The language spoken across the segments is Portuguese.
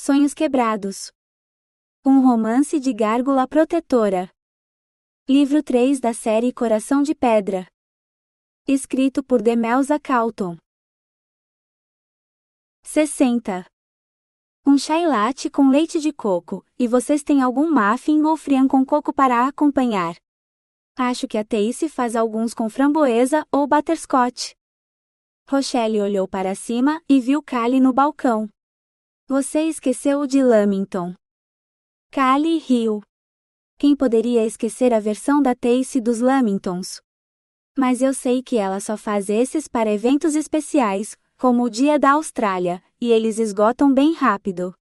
Sonhos Quebrados. Um romance de gárgula protetora. Livro 3 da série Coração de Pedra. Escrito por Demelza Calton. 60. Um chai latte com leite de coco, e vocês têm algum muffin ou friand com coco para acompanhar? Acho que a Tacy faz alguns com framboesa ou butterscotch. Rochelle olhou para cima e viu Callie no balcão. Você esqueceu o de Lamington. Callie riu. Quem poderia esquecer a versão da Tacy dos Lamingtons? Mas eu sei que ela só faz esses para eventos especiais, como o Dia da Austrália, e eles esgotam bem rápido.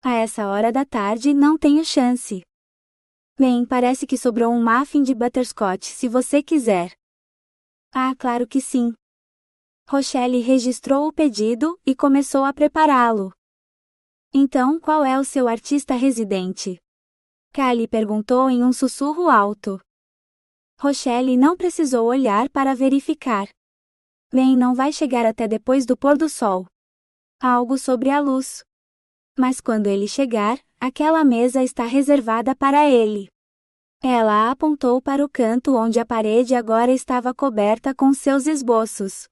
A essa hora da tarde não tenho chance. Bem, parece que sobrou um muffin de butterscotch se você quiser. Ah, claro que sim. Rochelle registrou o pedido e começou a prepará-lo. Então, qual é o seu artista residente? Callie perguntou em um sussurro alto. Rochelle não precisou olhar para verificar. Bem, não vai chegar até depois do pôr do sol. Algo sobre a luz. Mas quando ele chegar, aquela mesa está reservada para ele. Ela apontou para o canto onde a parede agora estava coberta com seus esboços.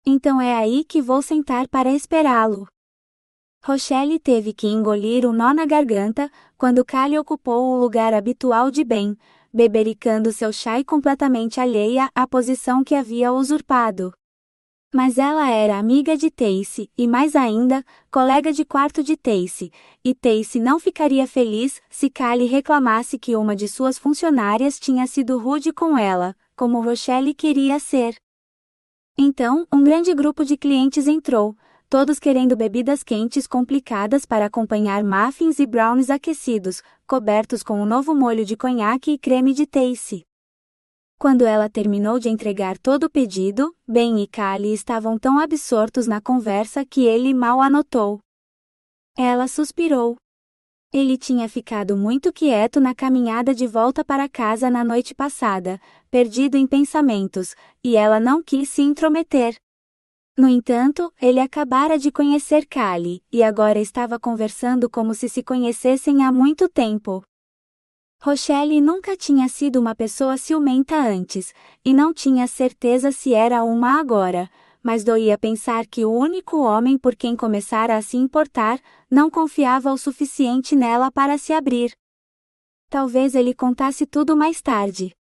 Então é aí que vou sentar para esperá-lo. Rochelle teve que engolir um nó na garganta, quando Callie ocupou o lugar habitual de Ben, bebericando seu chai completamente alheia à posição que havia usurpado. Mas ela era amiga de Tacy, e mais ainda, colega de quarto de Tacy, e Tacy não ficaria feliz se Callie reclamasse que uma de suas funcionárias tinha sido rude com ela, como Rochelle queria ser. Então, um grande grupo de clientes entrou, todos querendo bebidas quentes complicadas para acompanhar muffins e brownies aquecidos, cobertos com o novo molho de conhaque e creme de Tacy. Quando ela terminou de entregar todo o pedido, Ben e Callie estavam tão absortos na conversa que ele mal a notou. Ela suspirou. Ele tinha ficado muito quieto na caminhada de volta para casa na noite passada, perdido em pensamentos, e ela não quis se intrometer. No entanto, ele acabara de conhecer Callie, e agora estava conversando como se conhecessem há muito tempo. Rochelle nunca tinha sido uma pessoa ciumenta antes, e não tinha certeza se era uma agora, mas doía pensar que o único homem por quem começara a se importar, não confiava o suficiente nela para se abrir. Talvez ele contasse tudo mais tarde.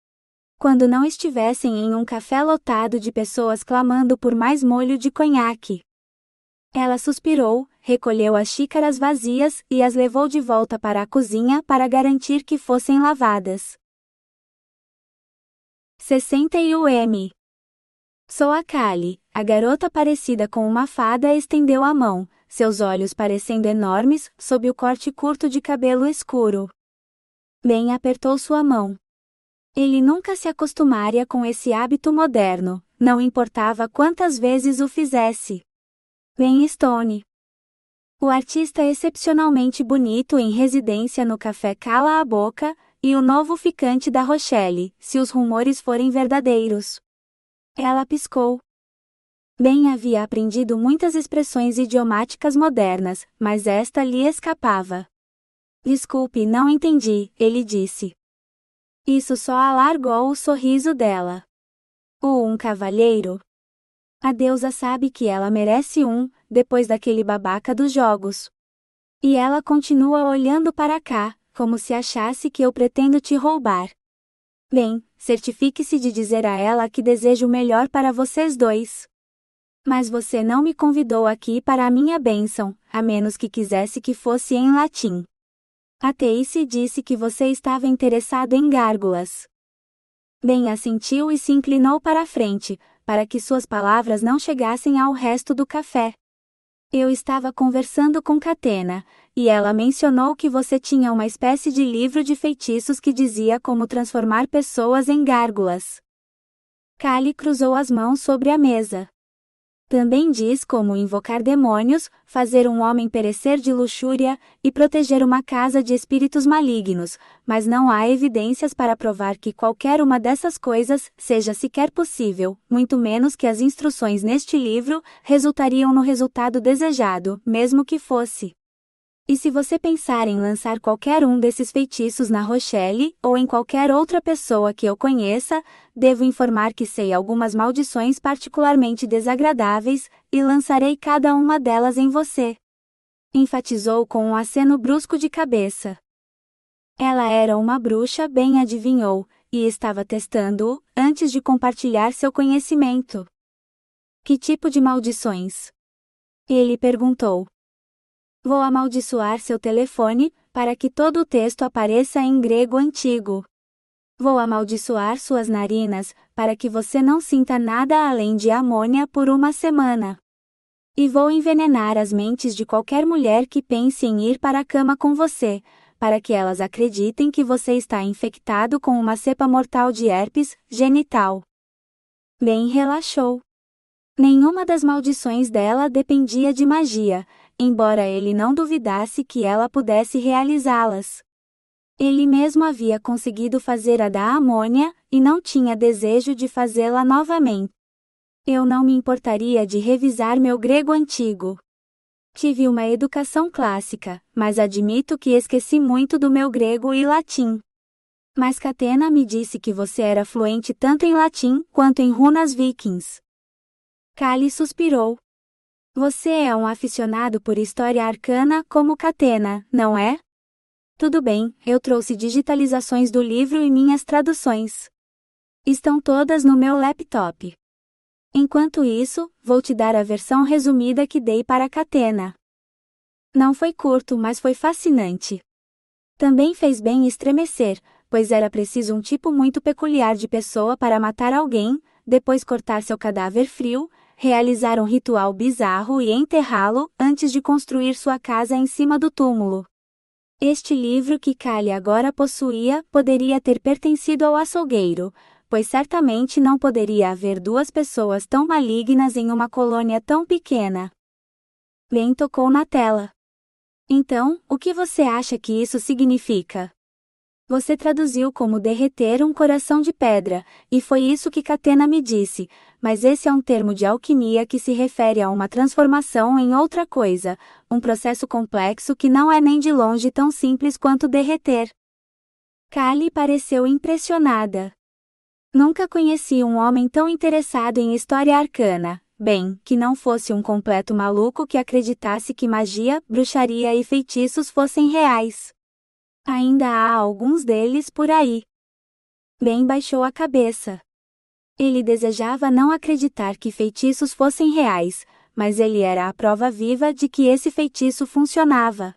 Quando não estivessem em um café lotado de pessoas clamando por mais molho de conhaque. Ela suspirou, recolheu as xícaras vazias e as levou de volta para a cozinha para garantir que fossem lavadas. 61. Sou a Callie, a garota parecida com uma fada estendeu a mão, seus olhos parecendo enormes, sob o corte curto de cabelo escuro. Ben apertou sua mão. Ele nunca se acostumaria com esse hábito moderno, não importava quantas vezes o fizesse. Ben Stone. O artista excepcionalmente bonito em residência no café cala a boca, e o novo ficante da Rochelle, se os rumores forem verdadeiros. Ela piscou. Ben havia aprendido muitas expressões idiomáticas modernas, mas esta lhe escapava. Desculpe, não entendi, ele disse. Isso só alargou o sorriso dela. Um cavalheiro? A deusa sabe que ela merece um, depois daquele babaca dos jogos. E ela continua olhando para cá, como se achasse que eu pretendo te roubar. Bem, certifique-se de dizer a ela que desejo o melhor para vocês dois. Mas você não me convidou aqui para a minha bênção, a menos que quisesse que fosse em latim. A Tacy disse que você estava interessado em gárgulas. Ben assentiu e se inclinou para a frente, para que suas palavras não chegassem ao resto do café. Eu estava conversando com Catena, e ela mencionou que você tinha uma espécie de livro de feitiços que dizia como transformar pessoas em gárgulas. Callie cruzou as mãos sobre a mesa. Também diz como invocar demônios, fazer um homem perecer de luxúria, e proteger uma casa de espíritos malignos, mas não há evidências para provar que qualquer uma dessas coisas seja sequer possível, muito menos que as instruções neste livro resultariam no resultado desejado, mesmo que fosse. E se você pensar em lançar qualquer um desses feitiços na Rochelle, ou em qualquer outra pessoa que eu conheça, devo informar que sei algumas maldições particularmente desagradáveis, e lançarei cada uma delas em você. Enfatizou com um aceno brusco de cabeça. Ela era uma bruxa, bem adivinhou, e estava testando-o, antes de compartilhar seu conhecimento. Que tipo de maldições? Ele perguntou. Vou amaldiçoar seu telefone, para que todo o texto apareça em grego antigo. Vou amaldiçoar suas narinas, para que você não sinta nada além de amônia por uma semana. E vou envenenar as mentes de qualquer mulher que pense em ir para a cama com você, para que elas acreditem que você está infectado com uma cepa mortal de herpes genital. Ben relaxou. Nenhuma das maldições dela dependia de magia, embora ele não duvidasse que ela pudesse realizá-las. Ele mesmo havia conseguido fazer a da amônia, e não tinha desejo de fazê-la novamente. Eu não me importaria de revisar meu grego antigo. Tive uma educação clássica, mas admito que esqueci muito do meu grego e latim. Mas Catena me disse que você era fluente tanto em latim quanto em runas vikings. Kali suspirou. Você é um aficionado por história arcana como Catena, não é? Tudo bem, eu trouxe digitalizações do livro e minhas traduções. Estão todas no meu laptop. Enquanto isso, vou te dar a versão resumida que dei para Catena. Não foi curto, mas foi fascinante. Também fez bem estremecer, pois era preciso um tipo muito peculiar de pessoa para matar alguém, depois cortar seu cadáver frio, realizar um ritual bizarro e enterrá-lo, antes de construir sua casa em cima do túmulo. Este livro que Kali agora possuía poderia ter pertencido ao açougueiro, pois certamente não poderia haver duas pessoas tão malignas em uma colônia tão pequena. Ben tocou na tela. Então, o que você acha que isso significa? Você traduziu como derreter um coração de pedra, e foi isso que Catena me disse, mas esse é um termo de alquimia que se refere a uma transformação em outra coisa, um processo complexo que não é nem de longe tão simples quanto derreter. Kali pareceu impressionada. Nunca conheci um homem tão interessado em história arcana, bem, que não fosse um completo maluco que acreditasse que magia, bruxaria e feitiços fossem reais. Ainda há alguns deles por aí. Ben baixou a cabeça. Ele desejava não acreditar que feitiços fossem reais, mas ele era a prova viva de que esse feitiço funcionava.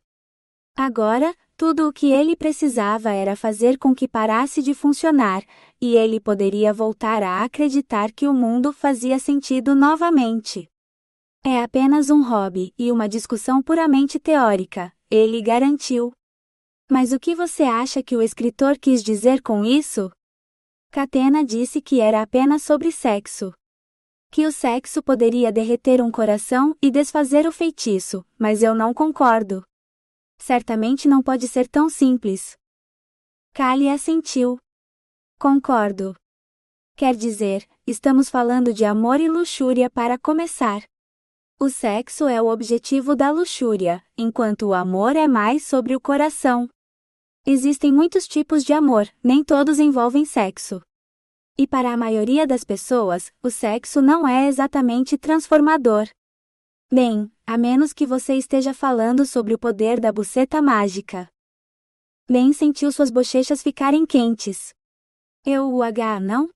Agora, tudo o que ele precisava era fazer com que parasse de funcionar, e ele poderia voltar a acreditar que o mundo fazia sentido novamente. É apenas um hobby e uma discussão puramente teórica, ele garantiu. Mas o que você acha que o escritor quis dizer com isso? Catena disse que era apenas sobre sexo. Que o sexo poderia derreter um coração e desfazer o feitiço, mas eu não concordo. Certamente não pode ser tão simples. Kali assentiu. Concordo. Quer dizer, estamos falando de amor e luxúria para começar. O sexo é o objetivo da luxúria, enquanto o amor é mais sobre o coração. Existem muitos tipos de amor, nem todos envolvem sexo. E para a maioria das pessoas, o sexo não é exatamente transformador. Bem, a menos que você esteja falando sobre o poder da buceta mágica. Ben sentiu suas bochechas ficarem quentes. Não?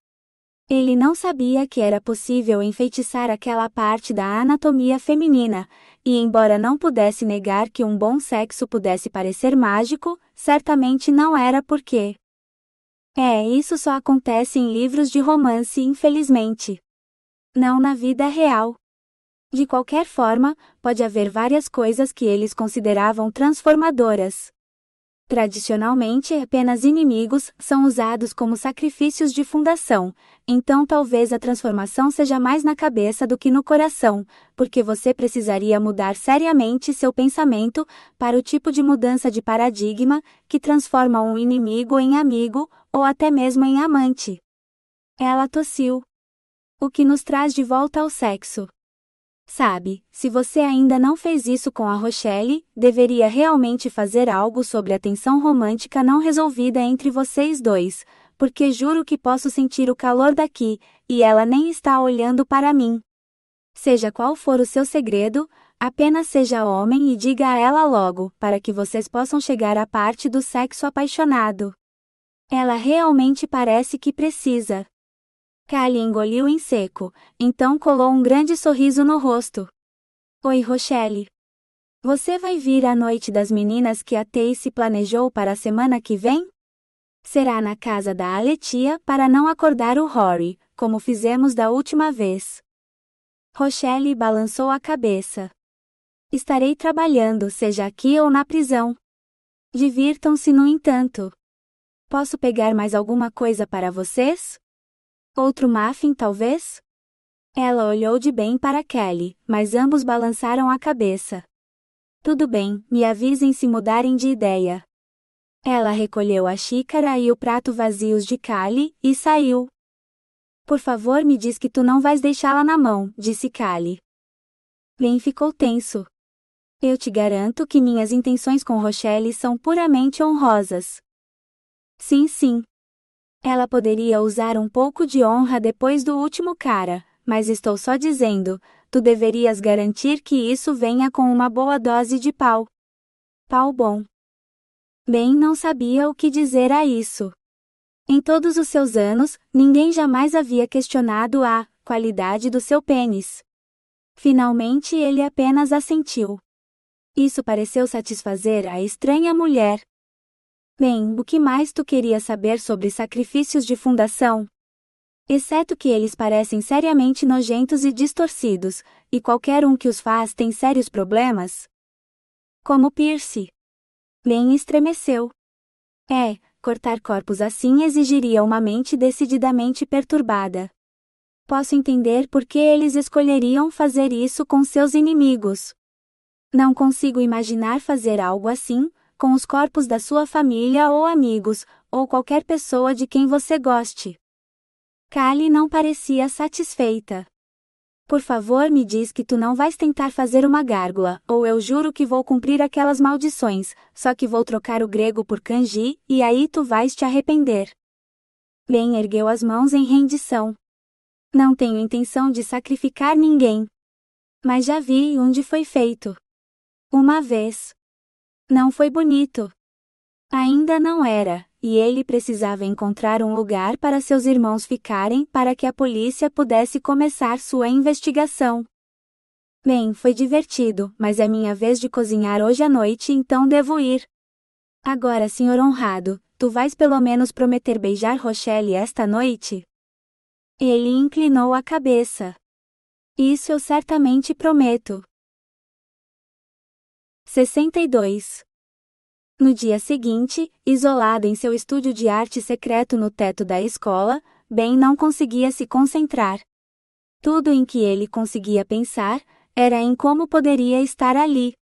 Ele não sabia que era possível enfeitiçar aquela parte da anatomia feminina, e embora não pudesse negar que um bom sexo pudesse parecer mágico, certamente não era porque. Isso só acontece em livros de romance, infelizmente. Não na vida real. De qualquer forma, pode haver várias coisas que eles consideravam transformadoras. Tradicionalmente, apenas inimigos são usados como sacrifícios de fundação, então talvez a transformação seja mais na cabeça do que no coração, porque você precisaria mudar seriamente seu pensamento para o tipo de mudança de paradigma que transforma um inimigo em amigo, ou até mesmo em amante. Ela tossiu. O que nos traz de volta ao sexo? Sabe, se você ainda não fez isso com a Rochelle, deveria realmente fazer algo sobre a tensão romântica não resolvida entre vocês dois, porque juro que posso sentir o calor daqui, e ela nem está olhando para mim. Seja qual for o seu segredo, apenas seja homem e diga a ela logo, para que vocês possam chegar à parte do sexo apaixonado. Ela realmente parece que precisa. Callie engoliu em seco, então colou um grande sorriso no rosto. Oi, Rochelle. Você vai vir à noite das meninas que a Tacy planejou para a semana que vem? Será na casa da Aletia para não acordar o Rory, como fizemos da última vez. Rochelle balançou a cabeça. Estarei trabalhando, seja aqui ou na prisão. Divirtam-se no entanto. Posso pegar mais alguma coisa para vocês? Outro muffin, talvez? Ela olhou de bem para Callie, mas ambos balançaram a cabeça. Tudo bem, me avisem se mudarem de ideia. Ela recolheu a xícara e o prato vazios de Callie, e saiu. Por favor, me diz que tu não vais deixá-la na mão, disse Callie. Ben ficou tenso. Eu te garanto que minhas intenções com Rochelle são puramente honrosas. Sim, sim. Ela poderia usar um pouco de honra depois do último cara, mas estou só dizendo, tu deverias garantir que isso venha com uma boa dose de pau. Pau bom. Ben não sabia o que dizer a isso. Em todos os seus anos, ninguém jamais havia questionado a qualidade do seu pênis. Finalmente ele apenas assentiu. Isso pareceu satisfazer a estranha mulher. Bem, o que mais tu queria saber sobre sacrifícios de fundação? Exceto que eles parecem seriamente nojentos e distorcidos, e qualquer um que os faz tem sérios problemas. Como Pierce. Ben estremeceu. Cortar corpos assim exigiria uma mente decididamente perturbada. Posso entender por que eles escolheriam fazer isso com seus inimigos. Não consigo imaginar fazer algo assim, com os corpos da sua família ou amigos, ou qualquer pessoa de quem você goste. Callie não parecia satisfeita. Por favor, me diz que tu não vais tentar fazer uma gárgula, ou eu juro que vou cumprir aquelas maldições, só que vou trocar o grego por kanji, e aí tu vais te arrepender. Ben ergueu as mãos em rendição. Não tenho intenção de sacrificar ninguém. Mas já vi onde foi feito. Uma vez. Não foi bonito. Ainda não era, e ele precisava encontrar um lugar para seus irmãos ficarem para que a polícia pudesse começar sua investigação. Bem, foi divertido, mas é minha vez de cozinhar hoje à noite, então devo ir. Agora, senhor honrado, tu vais pelo menos prometer beijar Rochelle esta noite? Ele inclinou a cabeça. Isso eu certamente prometo. 62. No dia seguinte, isolado em seu estúdio de arte secreto no teto da escola, Ben não conseguia se concentrar. Tudo em que ele conseguia pensar era em como poderia estar ali.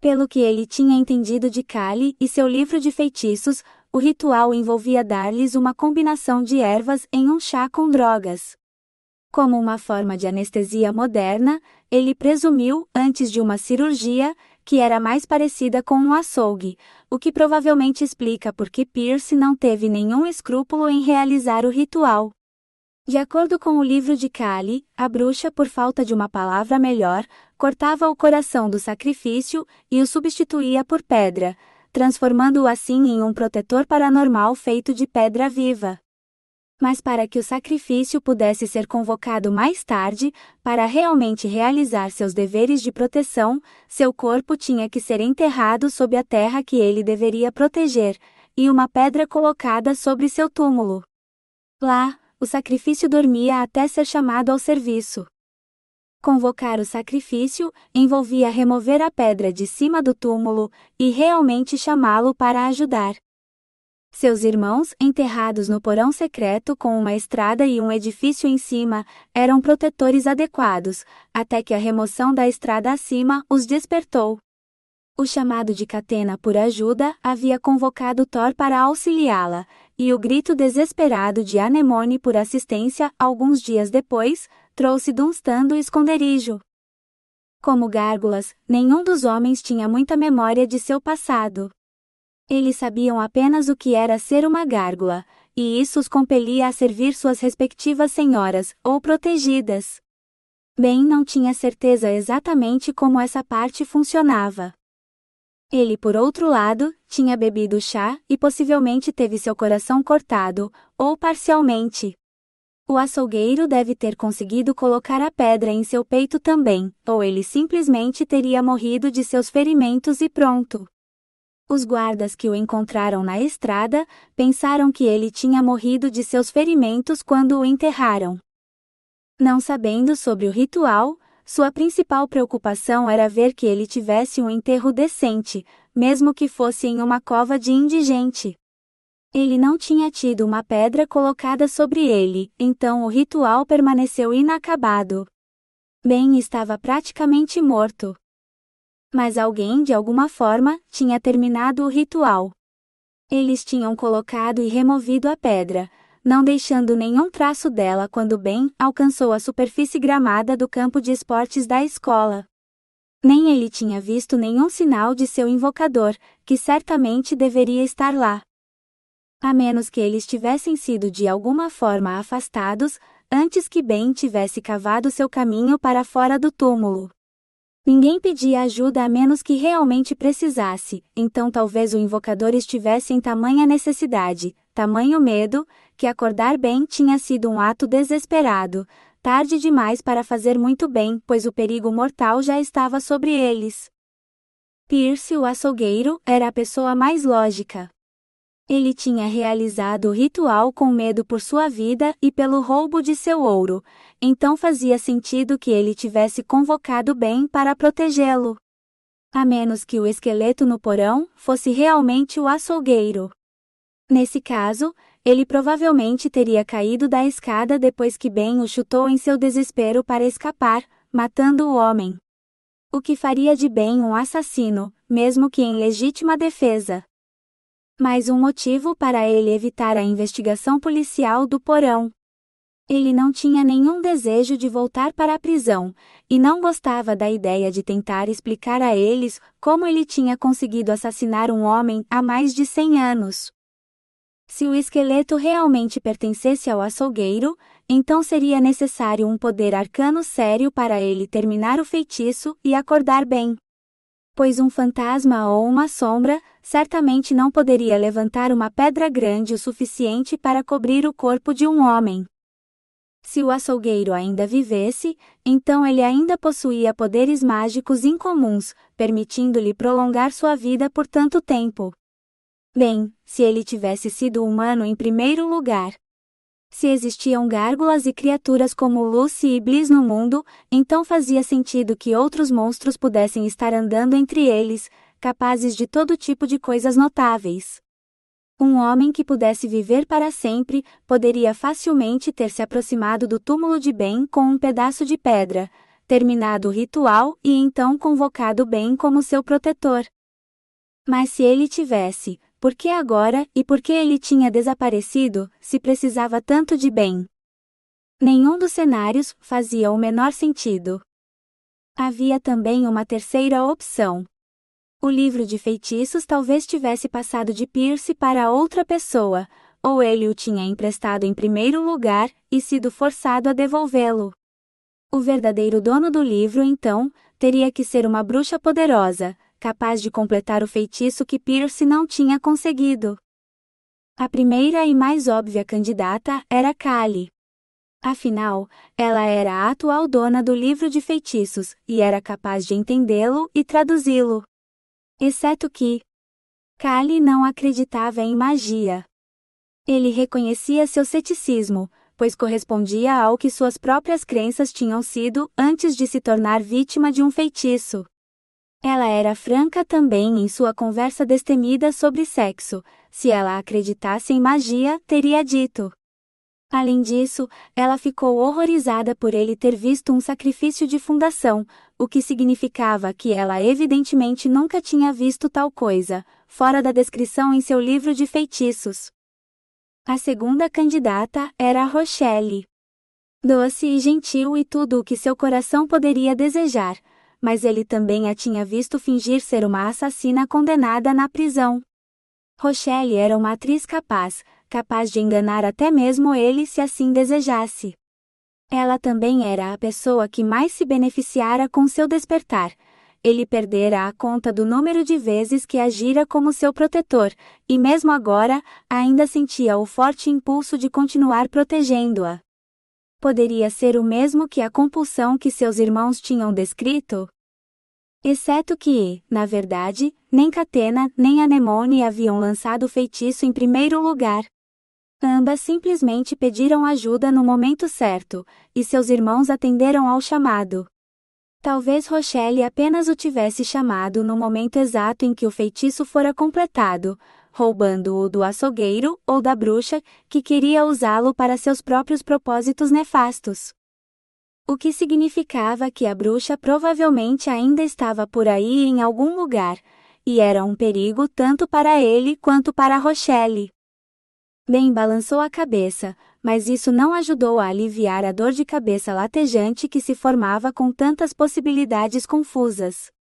Pelo que ele tinha entendido de Callie e seu livro de feitiços, o ritual envolvia dar-lhes uma combinação de ervas em um chá com drogas. Como uma forma de anestesia moderna, ele presumiu, antes de uma cirurgia, que era mais parecida com um açougue, o que provavelmente explica por que Pierce não teve nenhum escrúpulo em realizar o ritual. De acordo com o livro de Callie, a bruxa, por falta de uma palavra melhor, cortava o coração do sacrifício e o substituía por pedra, transformando-o assim em um protetor paranormal feito de pedra viva. Mas para que o sacrifício pudesse ser convocado mais tarde, para realmente realizar seus deveres de proteção, seu corpo tinha que ser enterrado sob a terra que ele deveria proteger, e uma pedra colocada sobre seu túmulo. Lá, o sacrifício dormia até ser chamado ao serviço. Convocar o sacrifício envolvia remover a pedra de cima do túmulo e realmente chamá-lo para ajudar. Seus irmãos, enterrados no porão secreto com uma estrada e um edifício em cima, eram protetores adequados, até que a remoção da estrada acima os despertou. O chamado de Catena por ajuda havia convocado Thor para auxiliá-la, e o grito desesperado de Anemone por assistência, alguns dias depois, trouxe Dunstan do esconderijo. Como gárgulas, nenhum dos homens tinha muita memória de seu passado. Eles sabiam apenas o que era ser uma gárgula, e isso os compelia a servir suas respectivas senhoras, ou protegidas. Ben não tinha certeza exatamente como essa parte funcionava. Ele, por outro lado, tinha bebido chá e possivelmente teve seu coração cortado, ou parcialmente. O açougueiro deve ter conseguido colocar a pedra em seu peito também, ou ele simplesmente teria morrido de seus ferimentos e pronto. Os guardas que o encontraram na estrada pensaram que ele tinha morrido de seus ferimentos quando o enterraram. Não sabendo sobre o ritual, sua principal preocupação era ver que ele tivesse um enterro decente, mesmo que fosse em uma cova de indigente. Ele não tinha tido uma pedra colocada sobre ele, então o ritual permaneceu inacabado. Ben estava praticamente morto. Mas alguém, de alguma forma, tinha terminado o ritual. Eles tinham colocado e removido a pedra, não deixando nenhum traço dela quando Ben alcançou a superfície gramada do campo de esportes da escola. Nem ele tinha visto nenhum sinal de seu invocador, que certamente deveria estar lá. A menos que eles tivessem sido de alguma forma afastados, antes que Ben tivesse cavado seu caminho para fora do túmulo. Ninguém pedia ajuda a menos que realmente precisasse, então talvez o invocador estivesse em tamanha necessidade, tamanho medo, que acordar Ben tinha sido um ato desesperado, tarde demais para fazer muito bem, pois o perigo mortal já estava sobre eles. Pierce, o açougueiro, era a pessoa mais lógica. Ele tinha realizado o ritual com medo por sua vida e pelo roubo de seu ouro, então fazia sentido que ele tivesse convocado Ben para protegê-lo. A menos que o esqueleto no porão fosse realmente o açougueiro. Nesse caso, ele provavelmente teria caído da escada depois que Ben o chutou em seu desespero para escapar, matando o homem. O que faria de Ben um assassino, mesmo que em legítima defesa. Mais um motivo para ele evitar a investigação policial do porão. Ele não tinha nenhum desejo de voltar para a prisão, e não gostava da ideia de tentar explicar a eles como ele tinha conseguido assassinar um homem há mais de 100 anos. Se o esqueleto realmente pertencesse ao açougueiro, então seria necessário um poder arcano sério para ele terminar o feitiço e acordar Ben. Pois um fantasma ou uma sombra certamente não poderia levantar uma pedra grande o suficiente para cobrir o corpo de um homem. Se o açougueiro ainda vivesse, então ele ainda possuía poderes mágicos incomuns, permitindo-lhe prolongar sua vida por tanto tempo. Bem, se ele tivesse sido humano em primeiro lugar. Se existiam gárgulas e criaturas como Lucy e Bliss no mundo, então fazia sentido que outros monstros pudessem estar andando entre eles, capazes de todo tipo de coisas notáveis. Um homem que pudesse viver para sempre, poderia facilmente ter se aproximado do túmulo de Ben com um pedaço de pedra, terminado o ritual e então convocado Ben como seu protetor. Mas se ele tivesse, por que agora e por que ele tinha desaparecido, se precisava tanto de Ben? Nenhum dos cenários fazia o menor sentido. Havia também uma terceira opção. O livro de feitiços talvez tivesse passado de Pierce para outra pessoa, ou ele o tinha emprestado em primeiro lugar e sido forçado a devolvê-lo. O verdadeiro dono do livro, então, teria que ser uma bruxa poderosa, capaz de completar o feitiço que Pierce não tinha conseguido. A primeira e mais óbvia candidata era Callie. Afinal, ela era a atual dona do livro de feitiços, e era capaz de entendê-lo e traduzi-lo. Exceto que Callie não acreditava em magia. Ele reconhecia seu ceticismo, pois correspondia ao que suas próprias crenças tinham sido antes de se tornar vítima de um feitiço. Ela era franca também em sua conversa destemida sobre sexo. Se ela acreditasse em magia, teria dito. Além disso, ela ficou horrorizada por ele ter visto um sacrifício de fundação, o que significava que ela evidentemente nunca tinha visto tal coisa, fora da descrição em seu livro de feitiços. A segunda candidata era Rochelle. Doce e gentil e tudo o que seu coração poderia desejar, mas ele também a tinha visto fingir ser uma assassina condenada na prisão. Rochelle era uma atriz capaz de enganar até mesmo ele se assim desejasse. Ela também era a pessoa que mais se beneficiara com seu despertar. Ele perdera a conta do número de vezes que agira como seu protetor, e mesmo agora, ainda sentia o forte impulso de continuar protegendo-a. Poderia ser o mesmo que a compulsão que seus irmãos tinham descrito? Exceto que, na verdade, nem Catena nem Anemone haviam lançado o feitiço em primeiro lugar. Ambas simplesmente pediram ajuda no momento certo, e seus irmãos atenderam ao chamado. Talvez Rochelle apenas o tivesse chamado no momento exato em que o feitiço fora completado, roubando-o do açougueiro ou da bruxa, que queria usá-lo para seus próprios propósitos nefastos. O que significava que a bruxa provavelmente ainda estava por aí em algum lugar, e era um perigo tanto para ele quanto para Rochelle. Ben balançou a cabeça, mas isso não ajudou a aliviar a dor de cabeça latejante que se formava com tantas possibilidades confusas.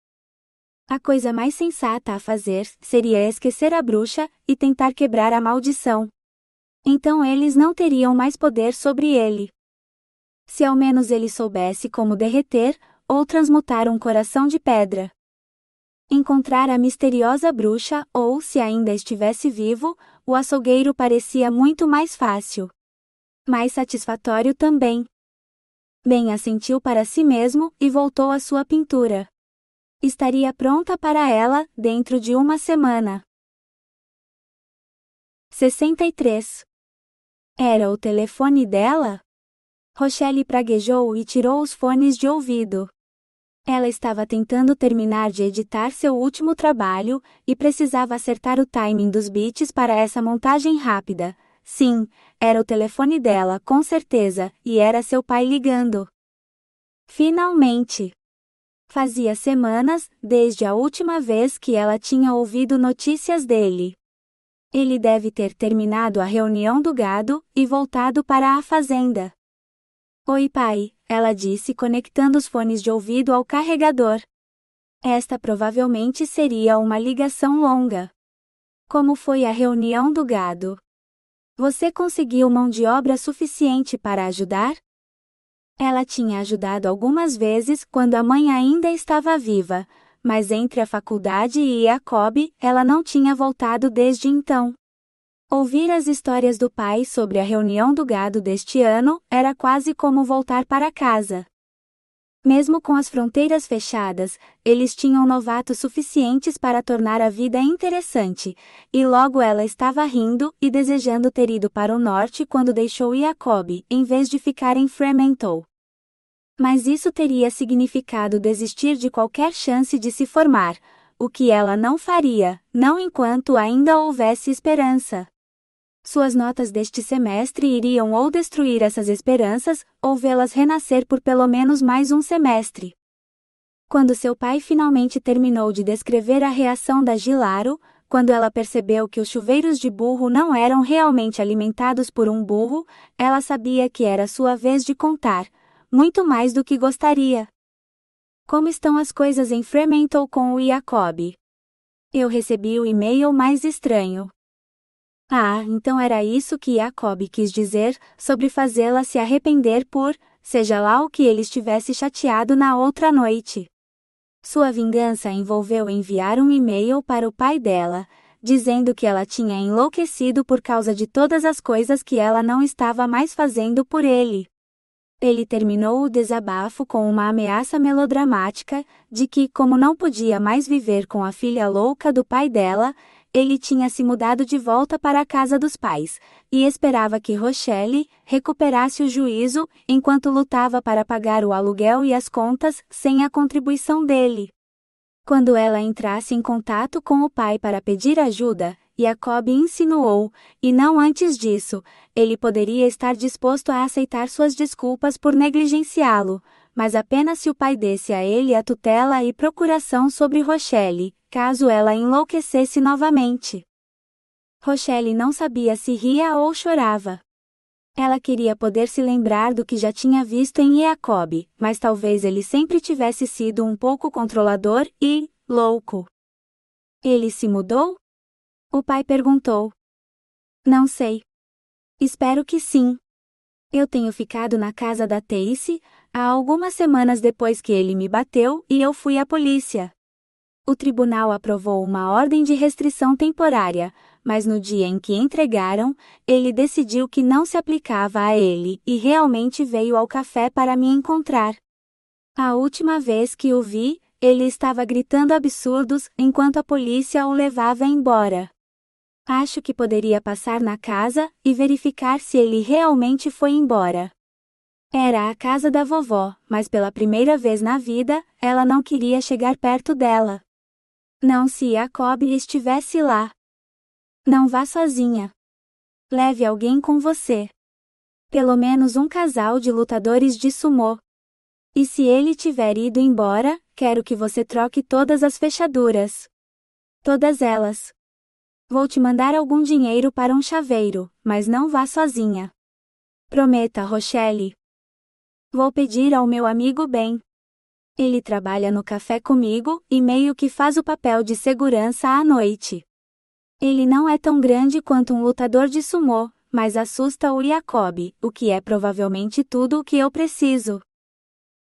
A coisa mais sensata a fazer seria esquecer a bruxa e tentar quebrar a maldição. Então eles não teriam mais poder sobre ele. Se ao menos ele soubesse como derreter ou transmutar um coração de pedra. Encontrar a misteriosa bruxa ou, se ainda estivesse vivo, o açougueiro parecia muito mais fácil. Mais satisfatório também. Ben assentiu para si mesmo e voltou à sua pintura. Estaria pronta para ela, dentro de uma semana. 63. Era o telefone dela? Rochelle praguejou e tirou os fones de ouvido. Ela estava tentando terminar de editar seu último trabalho, e precisava acertar o timing dos beats para essa montagem rápida. Sim, era o telefone dela, com certeza, e era seu pai ligando. Finalmente! Fazia semanas, desde a última vez que ela tinha ouvido notícias dele. Ele deve ter terminado a reunião do gado e voltado para a fazenda. Oi, pai, ela disse conectando os fones de ouvido ao carregador. Esta provavelmente seria uma ligação longa. Como foi a reunião do gado? Você conseguiu mão de obra suficiente para ajudar? Ela tinha ajudado algumas vezes quando a mãe ainda estava viva, mas entre a faculdade e Jacob, ela não tinha voltado desde então. Ouvir as histórias do pai sobre a reunião do gado deste ano era quase como voltar para casa. Mesmo com as fronteiras fechadas, eles tinham novatos suficientes para tornar a vida interessante, e logo ela estava rindo e desejando ter ido para o norte quando deixou Jacob, em vez de ficar em Fremantle. Mas isso teria significado desistir de qualquer chance de se formar, o que ela não faria, não enquanto ainda houvesse esperança. Suas notas deste semestre iriam ou destruir essas esperanças, ou vê-las renascer por pelo menos mais um semestre. Quando seu pai finalmente terminou de descrever a reação da Gilaro, quando ela percebeu que os chuveiros de burro não eram realmente alimentados por um burro, ela sabia que era sua vez de contar, muito mais do que gostaria. Como estão as coisas em Fremantle com o Jacob? Eu recebi o e-mail mais estranho. Ah, então era isso que Jacob quis dizer, sobre fazê-la se arrepender por, seja lá o que ele estivesse chateado na outra noite. Sua vingança envolveu enviar um e-mail para o pai dela, dizendo que ela tinha enlouquecido por causa de todas as coisas que ela não estava mais fazendo por ele. Ele terminou o desabafo com uma ameaça melodramática, de que, como não podia mais viver com a filha louca do pai dela, ele tinha se mudado de volta para a casa dos pais, e esperava que Rochelle recuperasse o juízo, enquanto lutava para pagar o aluguel e as contas, sem a contribuição dele. Quando ela entrasse em contato com o pai para pedir ajuda, Jacob insinuou, e não antes disso, ele poderia estar disposto a aceitar suas desculpas por negligenciá-lo, mas apenas se o pai desse a ele a tutela e procuração sobre Rochelle, caso ela enlouquecesse novamente. Rochelle não sabia se ria ou chorava. Ela queria poder se lembrar do que já tinha visto em Jacob, mas talvez ele sempre tivesse sido um pouco controlador e louco. Ele se mudou? O pai perguntou. Não sei. Espero que sim. Eu tenho ficado na casa da Tacy há algumas semanas depois que ele me bateu e eu fui à polícia. O tribunal aprovou uma ordem de restrição temporária, mas no dia em que entregaram, ele decidiu que não se aplicava a ele e realmente veio ao café para me encontrar. A última vez que o vi, ele estava gritando absurdos enquanto a polícia o levava embora. Acho que poderia passar na casa e verificar se ele realmente foi embora. Era a casa da vovó, mas pela primeira vez na vida, ela não queria chegar perto dela. Não se Jacob estivesse lá. Não vá sozinha. Leve alguém com você. Pelo menos um casal de lutadores de sumô. E se ele tiver ido embora, quero que você troque todas as fechaduras. Todas elas. Vou te mandar algum dinheiro para um chaveiro, mas não vá sozinha. Prometa, Rochelle. Vou pedir ao meu amigo Ben. Ele trabalha no café comigo e meio que faz o papel de segurança à noite. Ele não é tão grande quanto um lutador de sumô, mas assusta o Jacob, o que é provavelmente tudo o que eu preciso.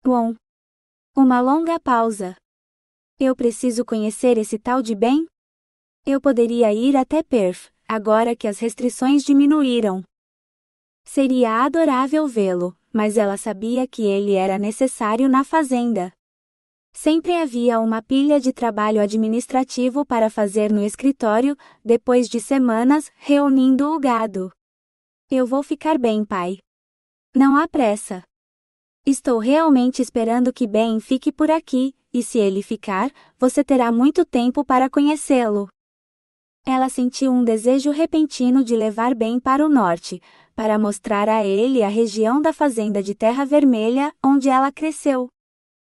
Bom. Uma longa pausa. Eu preciso conhecer esse tal de Ben? Eu poderia ir até Perth, agora que as restrições diminuíram. Seria adorável vê-lo, mas ela sabia que ele era necessário na fazenda. Sempre havia uma pilha de trabalho administrativo para fazer no escritório, depois de semanas reunindo o gado. Eu vou ficar bem, pai. Não há pressa. Estou realmente esperando que Ben fique por aqui, e se ele ficar, você terá muito tempo para conhecê-lo. Ela sentiu um desejo repentino de levar Ben para o norte, para mostrar a ele a região da fazenda de Terra Vermelha, onde ela cresceu.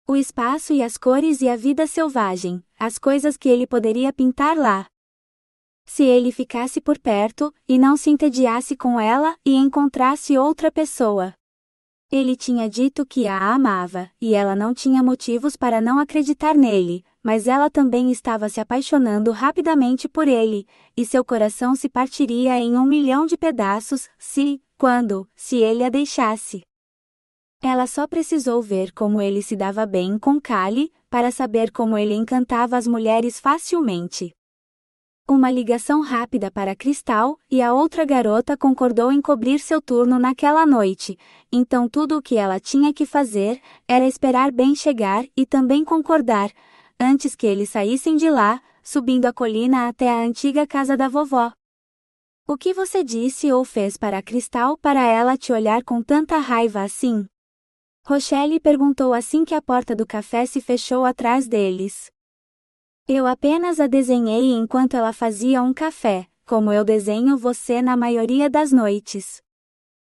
O espaço e as cores e a vida selvagem, as coisas que ele poderia pintar lá. Se ele ficasse por perto, e não se entediasse com ela e encontrasse outra pessoa. Ele tinha dito que a amava, e ela não tinha motivos para não acreditar nele, mas ela também estava se apaixonando rapidamente por ele, e seu coração se partiria em 1 milhão de pedaços, se ele a deixasse. Ela só precisou ver como ele se dava bem com Callie, para saber como ele encantava as mulheres facilmente. Uma ligação rápida para Cristal, e a outra garota concordou em cobrir seu turno naquela noite, então tudo o que ela tinha que fazer era esperar Ben chegar e também concordar, antes que eles saíssem de lá, subindo a colina até a antiga casa da vovó. O que você disse ou fez para Cristal para ela te olhar com tanta raiva assim? Rochelle perguntou assim que a porta do café se fechou atrás deles. Eu apenas a desenhei enquanto ela fazia um café, como eu desenho você na maioria das noites.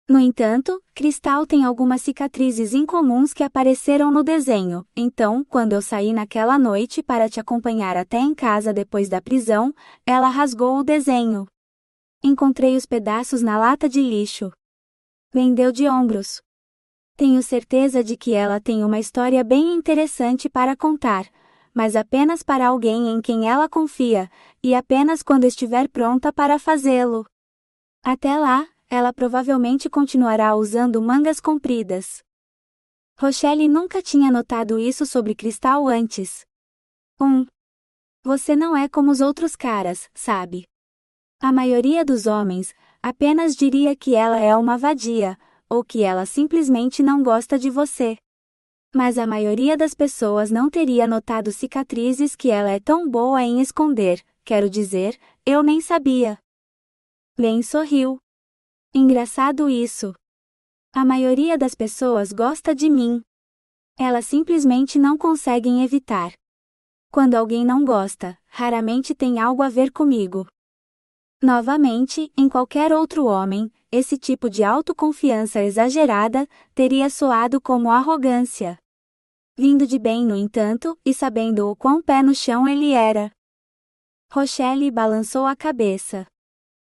No entanto, Cristal tem algumas cicatrizes incomuns que apareceram no desenho, então, quando eu saí naquela noite para te acompanhar até em casa depois da prisão, ela rasgou o desenho. Encontrei os pedaços na lata de lixo. Ben deu de ombros. Tenho certeza de que ela tem uma história bem interessante para contar, mas apenas para alguém em quem ela confia, e apenas quando estiver pronta para fazê-lo. Até lá, ela provavelmente continuará usando mangas compridas. Rochelle nunca tinha notado isso sobre Cristal antes. Você não é como os outros caras, sabe? A maioria dos homens apenas diria que ela é uma vadia, ou que ela simplesmente não gosta de você. Mas a maioria das pessoas não teria notado cicatrizes que ela é tão boa em esconder, quero dizer, eu nem sabia. Ben sorriu. Engraçado isso. A maioria das pessoas gosta de mim. Elas simplesmente não conseguem evitar. Quando alguém não gosta, raramente tem algo a ver comigo. Novamente, em qualquer outro homem, esse tipo de autoconfiança exagerada teria soado como arrogância. Vindo de Ben, no entanto, e sabendo o quão pé no chão ele era. Rochelle balançou a cabeça.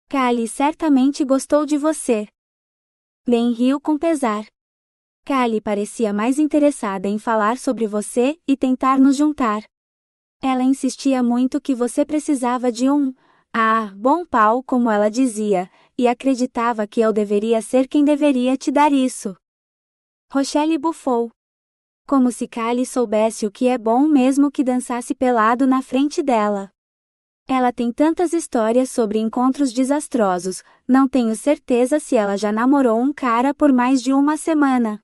Callie certamente gostou de você. Ben riu com pesar. Callie parecia mais interessada em falar sobre você e tentar nos juntar. Ela insistia muito que você precisava de um bom pau, como ela dizia, e acreditava que eu deveria ser quem deveria te dar isso. Rochelle bufou. Como se Callie soubesse o que é bom mesmo que dançasse pelado na frente dela. Ela tem tantas histórias sobre encontros desastrosos, não tenho certeza se ela já namorou um cara por mais de uma semana.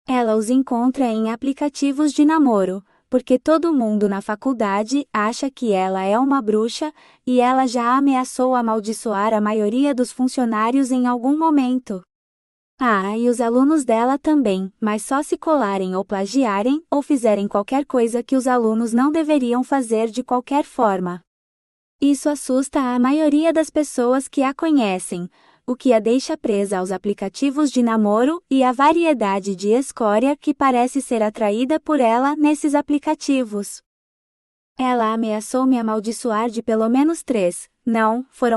Ela os encontra em aplicativos de namoro, porque todo mundo na faculdade acha que ela é uma bruxa, e ela já ameaçou amaldiçoar a maioria dos funcionários em algum momento. E os alunos dela também, mas só se colarem ou plagiarem, ou fizerem qualquer coisa que os alunos não deveriam fazer de qualquer forma. Isso assusta a maioria das pessoas que a conhecem, o que a deixa presa aos aplicativos de namoro e à variedade de escória que parece ser atraída por ela nesses aplicativos. Ela ameaçou me amaldiçoar de pelo menos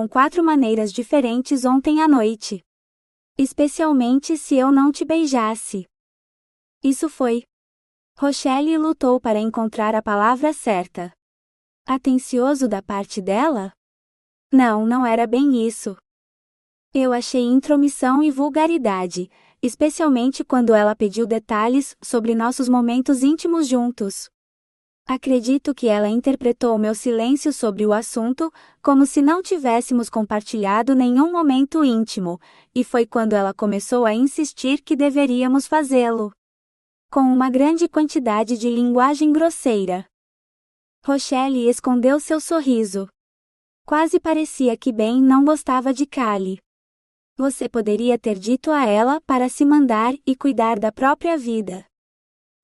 4 maneiras diferentes ontem à noite. Especialmente se eu não te beijasse. Isso foi. Rochelle lutou para encontrar a palavra certa. Atencioso da parte dela? Não era bem isso. Eu achei intromissão e vulgaridade, especialmente quando ela pediu detalhes sobre nossos momentos íntimos juntos. Acredito que ela interpretou meu silêncio sobre o assunto como se não tivéssemos compartilhado nenhum momento íntimo, e foi quando ela começou a insistir que deveríamos fazê-lo. Com uma grande quantidade de linguagem grosseira. Rochelle escondeu seu sorriso. Quase parecia que Ben não gostava de Callie. Você poderia ter dito a ela para se mandar e cuidar da própria vida.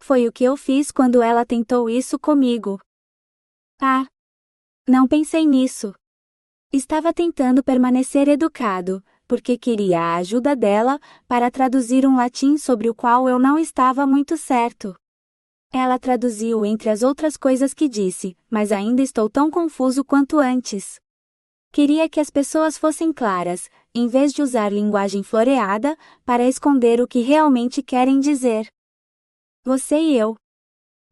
Foi o que eu fiz quando ela tentou isso comigo. Não pensei nisso. Estava tentando permanecer educado, porque queria a ajuda dela para traduzir um latim sobre o qual eu não estava muito certo. Ela traduziu entre as outras coisas que disse, mas ainda estou tão confuso quanto antes. Queria que as pessoas fossem claras, em vez de usar linguagem floreada, para esconder o que realmente querem dizer. Você e eu.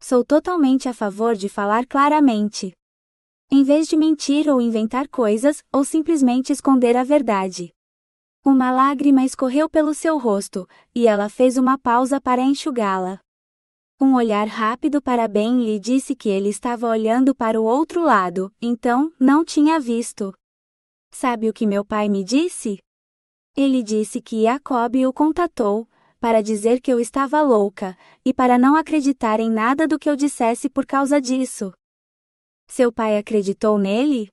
Sou totalmente a favor de falar claramente. Em vez de mentir ou inventar coisas, ou simplesmente esconder a verdade. Uma lágrima escorreu pelo seu rosto, e ela fez uma pausa para enxugá-la. Um olhar rápido para Ben lhe disse que ele estava olhando para o outro lado, então, não tinha visto. Sabe o que meu pai me disse? Ele disse que Jacob o contatou, para dizer que eu estava louca, e para não acreditar em nada do que eu dissesse por causa disso. Seu pai acreditou nele?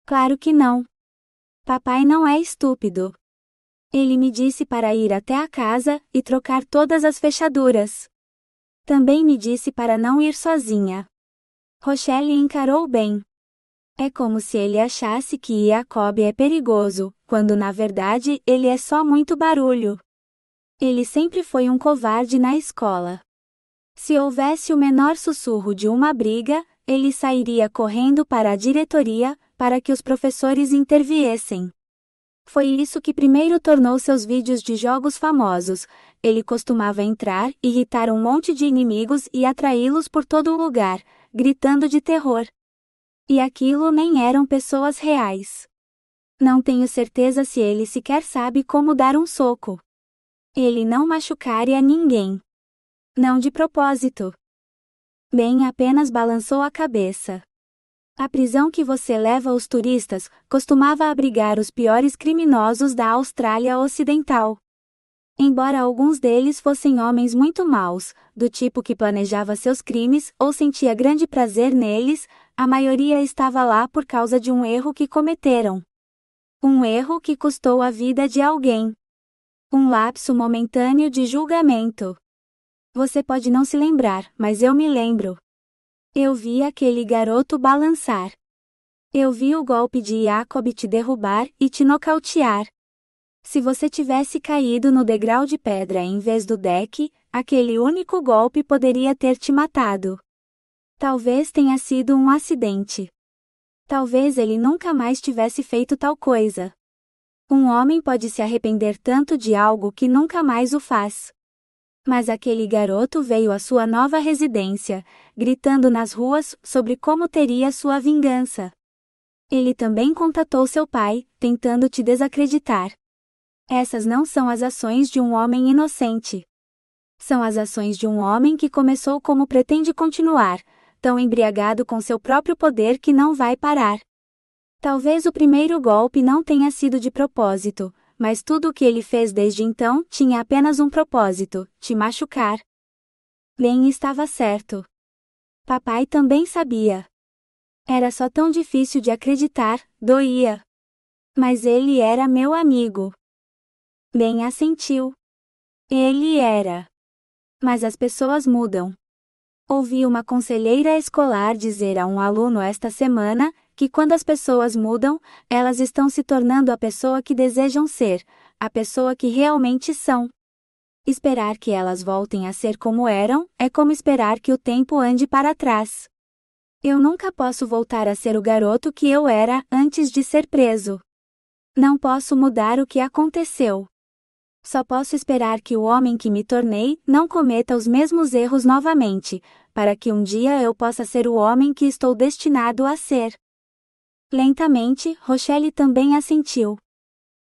Claro que não. Papai não é estúpido. Ele me disse para ir até a casa e trocar todas as fechaduras. Também me disse para não ir sozinha. Rochelle encarou bem. É como se ele achasse que Jacob é perigoso, quando na verdade ele é só muito barulho. Ele sempre foi um covarde na escola. Se houvesse o menor sussurro de uma briga, ele sairia correndo para a diretoria, para que os professores interviessem. Foi isso que primeiro tornou seus vídeos de jogos famosos. Ele costumava entrar, irritar um monte de inimigos e atraí-los por todo o lugar, gritando de terror. E aquilo nem eram pessoas reais. Não tenho certeza se ele sequer sabe como dar um soco. Ele não machucaria ninguém. Não de propósito. Ben apenas balançou a cabeça. A prisão que você leva os turistas costumava abrigar os piores criminosos da Austrália Ocidental. Embora alguns deles fossem homens muito maus, do tipo que planejava seus crimes ou sentia grande prazer neles, a maioria estava lá por causa de um erro que cometeram. Um erro que custou a vida de alguém. Um lapso momentâneo de julgamento. Você pode não se lembrar, mas eu me lembro. Eu vi aquele garoto balançar. Eu vi o golpe de Jacob te derrubar e te nocautear. Se você tivesse caído no degrau de pedra em vez do deck, aquele único golpe poderia ter te matado. Talvez tenha sido um acidente. Talvez ele nunca mais tivesse feito tal coisa. Um homem pode se arrepender tanto de algo que nunca mais o faz. Mas aquele garoto veio à sua nova residência, gritando nas ruas sobre como teria sua vingança. Ele também contatou seu pai, tentando te desacreditar. Essas não são as ações de um homem inocente. São as ações de um homem que começou como pretende continuar, tão embriagado com seu próprio poder que não vai parar. Talvez o primeiro golpe não tenha sido de propósito, mas tudo o que ele fez desde então tinha apenas um propósito: te machucar. Ben estava certo. Papai também sabia. Era só tão difícil de acreditar, doía. Mas ele era meu amigo. Ben assentiu. Ele era. Mas as pessoas mudam. Ouvi uma conselheira escolar dizer a um aluno esta semana que quando as pessoas mudam, elas estão se tornando a pessoa que desejam ser, a pessoa que realmente são. Esperar que elas voltem a ser como eram é como esperar que o tempo ande para trás. Eu nunca posso voltar a ser o garoto que eu era antes de ser preso. Não posso mudar o que aconteceu. Só posso esperar que o homem que me tornei não cometa os mesmos erros novamente, para que um dia eu possa ser o homem que estou destinado a ser. Lentamente, Rochelle também assentiu.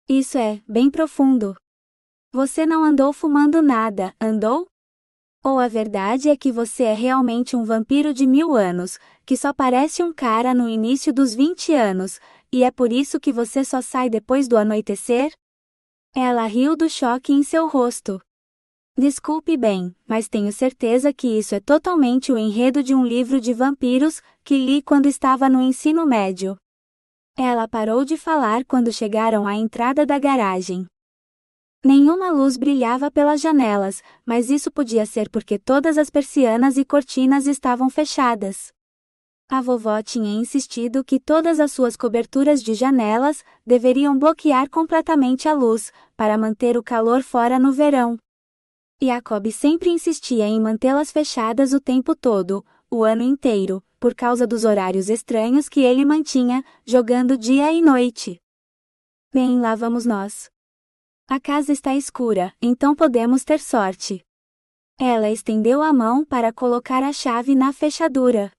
Isso é, bem profundo. Você não andou fumando nada, andou? Ou a verdade é que você é realmente um vampiro de 1000 anos, que só parece um cara no início dos 20 anos, e é por isso que você só sai depois do anoitecer? Ela riu do choque em seu rosto. Desculpe bem, mas tenho certeza que isso é totalmente o enredo de um livro de vampiros, que li quando estava no ensino médio. Ela parou de falar quando chegaram à entrada da garagem. Nenhuma luz brilhava pelas janelas, mas isso podia ser porque todas as persianas e cortinas estavam fechadas. A vovó tinha insistido que todas as suas coberturas de janelas deveriam bloquear completamente a luz, para manter o calor fora no verão. Jacob sempre insistia em mantê-las fechadas o tempo todo, o ano inteiro, por causa dos horários estranhos que ele mantinha, jogando dia e noite. Bem, lá vamos nós. A casa está escura, então podemos ter sorte. Ela estendeu a mão para colocar a chave na fechadura.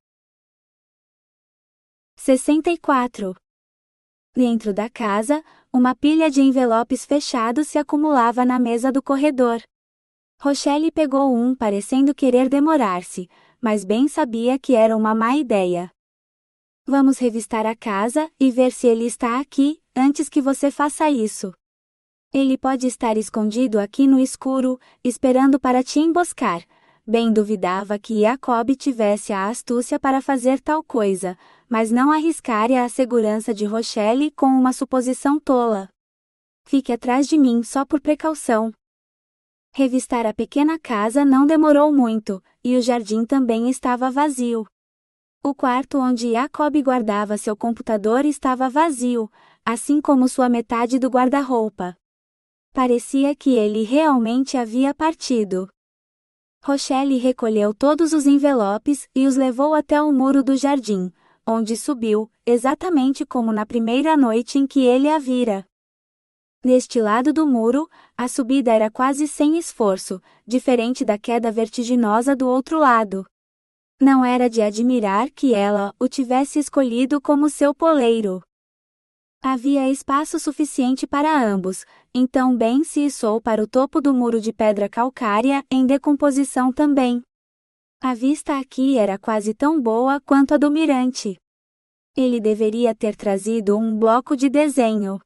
64. Dentro da casa, uma pilha de envelopes fechados se acumulava na mesa do corredor. Rochelle pegou um parecendo querer demorar-se, mas bem sabia que era uma má ideia. Vamos revistar a casa e ver se ele está aqui, antes que você faça isso. Ele pode estar escondido aqui no escuro, esperando para te emboscar. Ben duvidava que Jacob tivesse a astúcia para fazer tal coisa, mas não arriscaria a segurança de Rochelle com uma suposição tola. Fique atrás de mim só por precaução. Revistar a pequena casa não demorou muito, e o jardim também estava vazio. O quarto onde Jacob guardava seu computador estava vazio, assim como sua metade do guarda-roupa. Parecia que ele realmente havia partido. Rochelle recolheu todos os envelopes e os levou até o muro do jardim, onde subiu, exatamente como na primeira noite em que ele a vira. Neste lado do muro, a subida era quase sem esforço, diferente da queda vertiginosa do outro lado. Não era de admirar que ela o tivesse escolhido como seu poleiro. Havia espaço suficiente para ambos, então Ben se içou para o topo do muro de pedra calcária em decomposição também. A vista aqui era quase tão boa quanto a do mirante. Ele deveria ter trazido um bloco de desenho.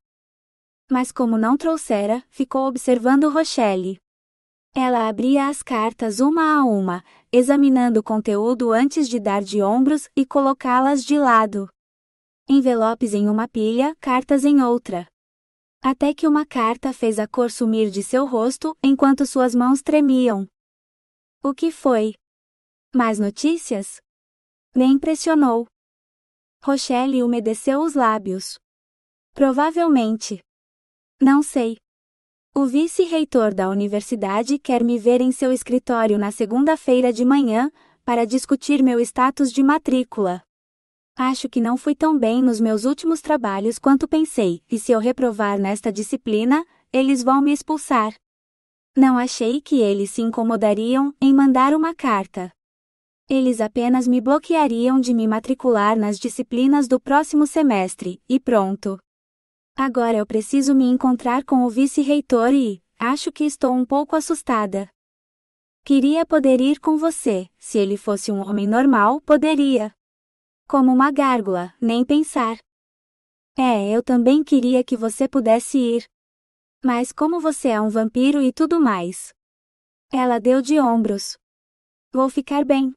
Mas como não trouxera, ficou observando Rochelle. Ela abria as cartas uma a uma, examinando o conteúdo antes de dar de ombros e colocá-las de lado. Envelopes em uma pilha, cartas em outra. Até que uma carta fez a cor sumir de seu rosto enquanto suas mãos tremiam. O que foi? Mais notícias? Me impressionou. Rochelle umedeceu os lábios. Provavelmente. Não sei. O vice-reitor da universidade quer me ver em seu escritório na segunda-feira de manhã, para discutir meu status de matrícula. Acho que não fui tão bem nos meus últimos trabalhos quanto pensei, e se eu reprovar nesta disciplina, eles vão me expulsar. Não achei que eles se incomodariam em mandar uma carta. Eles apenas me bloqueariam de me matricular nas disciplinas do próximo semestre, e pronto. Agora eu preciso me encontrar com o vice-reitor e, acho que estou um pouco assustada. Queria poder ir com você, se ele fosse um homem normal, poderia. Como uma gárgula, nem pensar. Eu também queria que você pudesse ir. Mas como você é um vampiro e tudo mais. Ela deu de ombros. Vou ficar bem.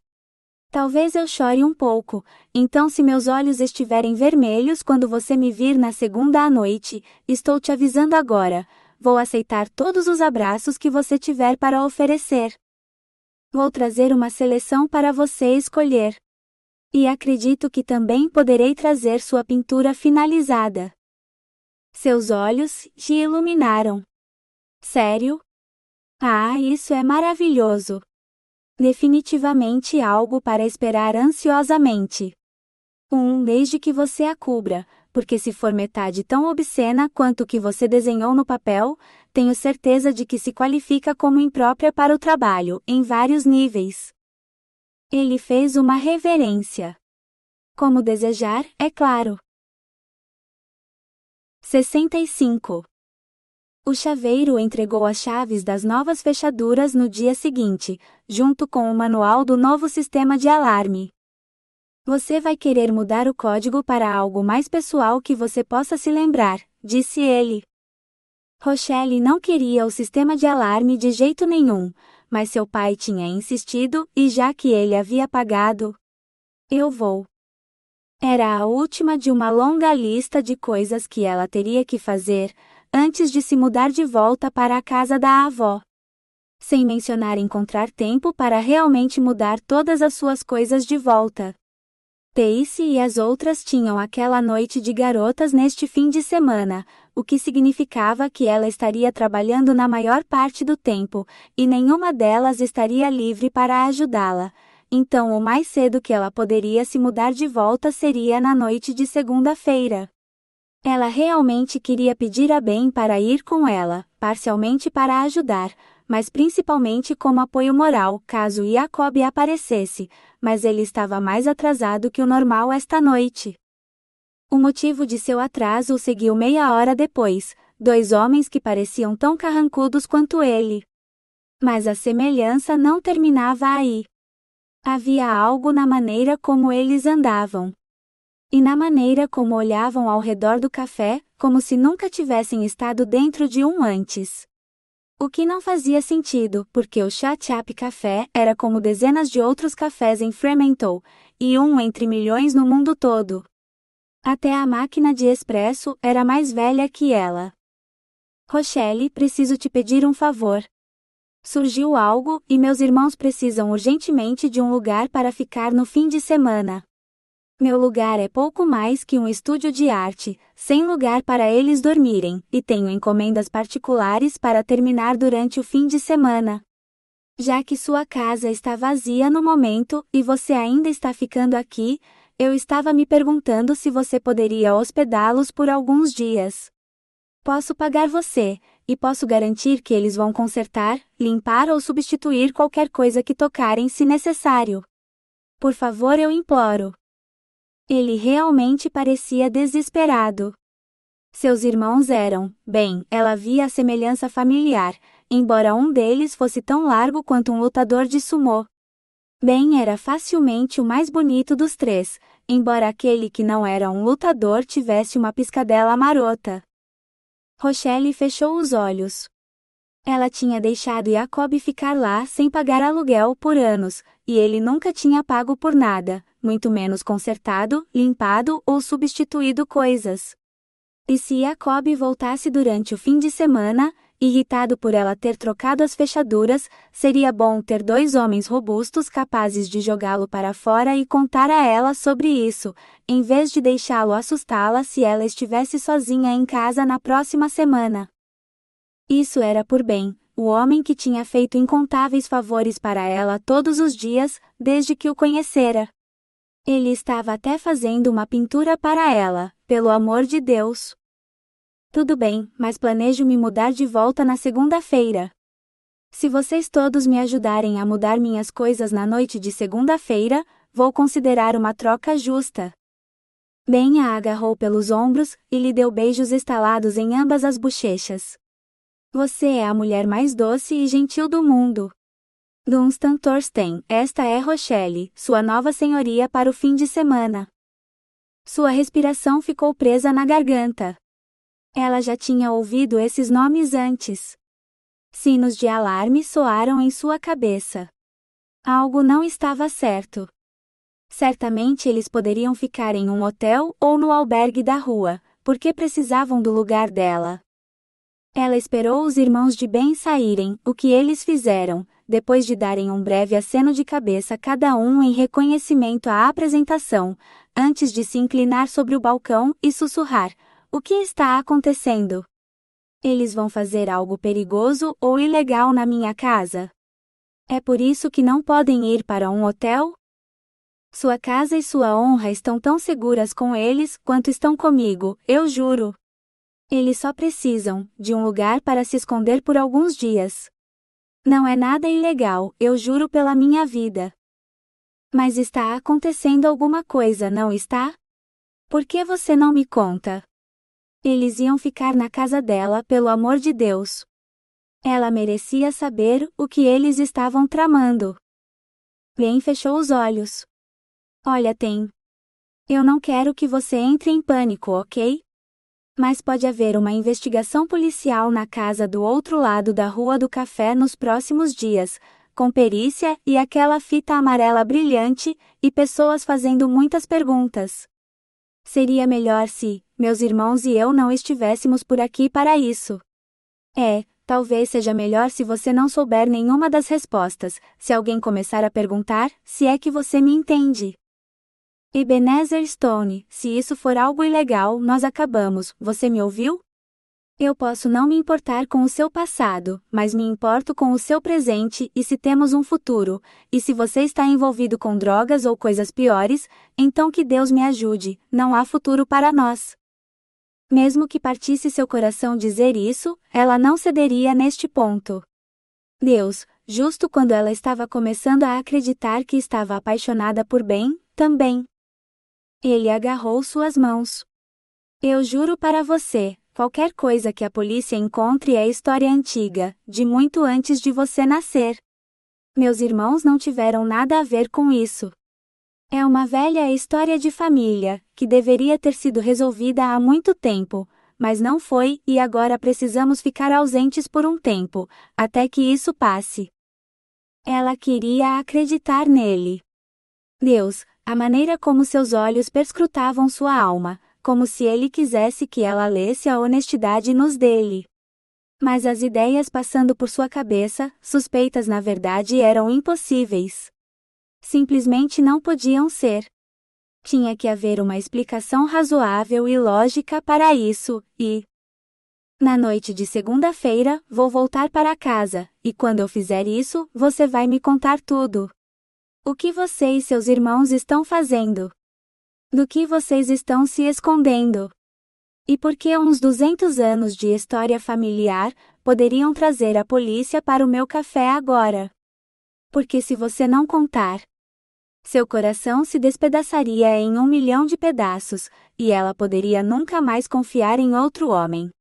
Talvez eu chore um pouco, então se meus olhos estiverem vermelhos quando você me vir na segunda à noite, estou te avisando agora, vou aceitar todos os abraços que você tiver para oferecer. Vou trazer uma seleção para você escolher. E acredito que também poderei trazer sua pintura finalizada. Seus olhos se iluminaram. Sério? Ah, isso é maravilhoso! Definitivamente algo para esperar ansiosamente. Desde que você a cubra, porque se for metade tão obscena quanto o que você desenhou no papel, tenho certeza de que se qualifica como imprópria para o trabalho, em vários níveis. Ele fez uma reverência. Como desejar, é claro. 65. O chaveiro entregou as chaves das novas fechaduras no dia seguinte, junto com o manual do novo sistema de alarme. Você vai querer mudar o código para algo mais pessoal que você possa se lembrar, disse ele. Rochelle não queria o sistema de alarme de jeito nenhum, mas seu pai tinha insistido e já que ele havia pagado, eu vou. Era a última de uma longa lista de coisas que ela teria que fazer, antes de se mudar de volta para a casa da avó. Sem mencionar encontrar tempo para realmente mudar todas as suas coisas de volta. Tacy e as outras tinham aquela noite de garotas neste fim de semana, o que significava que ela estaria trabalhando na maior parte do tempo, e nenhuma delas estaria livre para ajudá-la. Então o mais cedo que ela poderia se mudar de volta seria na noite de segunda-feira. Ela realmente queria pedir a Ben para ir com ela, parcialmente para ajudar, mas principalmente como apoio moral caso Jacob aparecesse, mas ele estava mais atrasado que o normal esta noite. O motivo de seu atraso o seguiu meia hora depois, dois homens que pareciam tão carrancudos quanto ele. Mas a semelhança não terminava aí. Havia algo na maneira como eles andavam. E na maneira como olhavam ao redor do café, como se nunca tivessem estado dentro de um antes. O que não fazia sentido, porque o Chat-Up Café era como dezenas de outros cafés em Fremantle, e um entre milhões no mundo todo. Até a máquina de expresso era mais velha que ela. Rochelle, preciso te pedir um favor. Surgiu algo, e meus irmãos precisam urgentemente de um lugar para ficar no fim de semana. Meu lugar é pouco mais que um estúdio de arte, sem lugar para eles dormirem, e tenho encomendas particulares para terminar durante o fim de semana. Já que sua casa está vazia no momento, e você ainda está ficando aqui, eu estava me perguntando se você poderia hospedá-los por alguns dias. Posso pagar você, e posso garantir que eles vão consertar, limpar ou substituir qualquer coisa que tocarem se necessário. Por favor, eu imploro. Ele realmente parecia desesperado. Seus irmãos eram, ela via a semelhança familiar, embora um deles fosse tão largo quanto um lutador de sumô. Ben era facilmente o mais bonito dos três, embora aquele que não era um lutador tivesse uma piscadela marota. Rochelle fechou os olhos. Ela tinha deixado Jacob ficar lá sem pagar aluguel por anos, e ele nunca tinha pago por nada, muito menos consertado, limpado ou substituído coisas. E se Jacob voltasse durante o fim de semana, irritado por ela ter trocado as fechaduras, seria bom ter dois homens robustos capazes de jogá-lo para fora e contar a ela sobre isso, em vez de deixá-lo assustá-la se ela estivesse sozinha em casa na próxima semana. Isso era por Ben, o homem que tinha feito incontáveis favores para ela todos os dias, desde que o conhecera. Ele estava até fazendo uma pintura para ela, pelo amor de Deus. Tudo bem, mas planejo me mudar de volta na segunda-feira. Se vocês todos me ajudarem a mudar minhas coisas na noite de segunda-feira, vou considerar uma troca justa. Ben a agarrou pelos ombros e lhe deu beijos estalados em ambas as bochechas. Você é a mulher mais doce e gentil do mundo. Dunstan Thorstein, esta é Rochelle, sua nova senhoria para o fim de semana. Sua respiração ficou presa na garganta. Ela já tinha ouvido esses nomes antes. Sinos de alarme soaram em sua cabeça. Algo não estava certo. Certamente eles poderiam ficar em um hotel ou no albergue da rua, porque precisavam do lugar dela. Ela esperou os irmãos de Ben saírem, o que eles fizeram, depois de darem um breve aceno de cabeça cada um em reconhecimento à apresentação, antes de se inclinar sobre o balcão e sussurrar: "O que está acontecendo? Eles vão fazer algo perigoso ou ilegal na minha casa? É por isso que não podem ir para um hotel? Sua casa e sua honra estão tão seguras com eles quanto estão comigo, eu juro. Eles só precisam de um lugar para se esconder por alguns dias. Não é nada ilegal, eu juro pela minha vida. Mas está acontecendo alguma coisa, não está? Por que você não me conta?" Eles iam ficar na casa dela, pelo amor de Deus. Ela merecia saber o que eles estavam tramando. Ben fechou os olhos. Olha, eu não quero que você entre em pânico, ok? Mas pode haver uma investigação policial na casa do outro lado da Rua do Café nos próximos dias, com perícia e aquela fita amarela brilhante, e pessoas fazendo muitas perguntas. Seria melhor se meus irmãos e eu não estivéssemos por aqui para isso. Talvez seja melhor se você não souber nenhuma das respostas, se alguém começar a perguntar, se é que você me entende. Ebenezer Stone, se isso for algo ilegal, nós acabamos, você me ouviu? Eu posso não me importar com o seu passado, mas me importo com o seu presente e se temos um futuro, e se você está envolvido com drogas ou coisas piores, então que Deus me ajude, não há futuro para nós. Mesmo que partisse seu coração dizer isso, ela não cederia neste ponto. Deus, justo quando ela estava começando a acreditar que estava apaixonada por Ben, também. Ele agarrou suas mãos. Eu juro para você, qualquer coisa que a polícia encontre é história antiga, de muito antes de você nascer. Meus irmãos não tiveram nada a ver com isso. É uma velha história de família, que deveria ter sido resolvida há muito tempo, mas não foi e agora precisamos ficar ausentes por um tempo, até que isso passe. Ela queria acreditar nele. Deus, a maneira como seus olhos perscrutavam sua alma, como se ele quisesse que ela lesse a honestidade nos dele. Mas as ideias passando por sua cabeça, suspeitas na verdade eram impossíveis. Simplesmente não podiam ser. Tinha que haver uma explicação razoável e lógica para isso, e... Na noite de segunda-feira, vou voltar para casa, e quando eu fizer isso, você vai me contar tudo. O que você e seus irmãos estão fazendo? Do que vocês estão se escondendo? E por que uns 200 anos de história familiar poderiam trazer a polícia para o meu café agora? Porque se você não contar, seu coração se despedaçaria em 1 milhão de pedaços, e ela poderia nunca mais confiar em outro homem.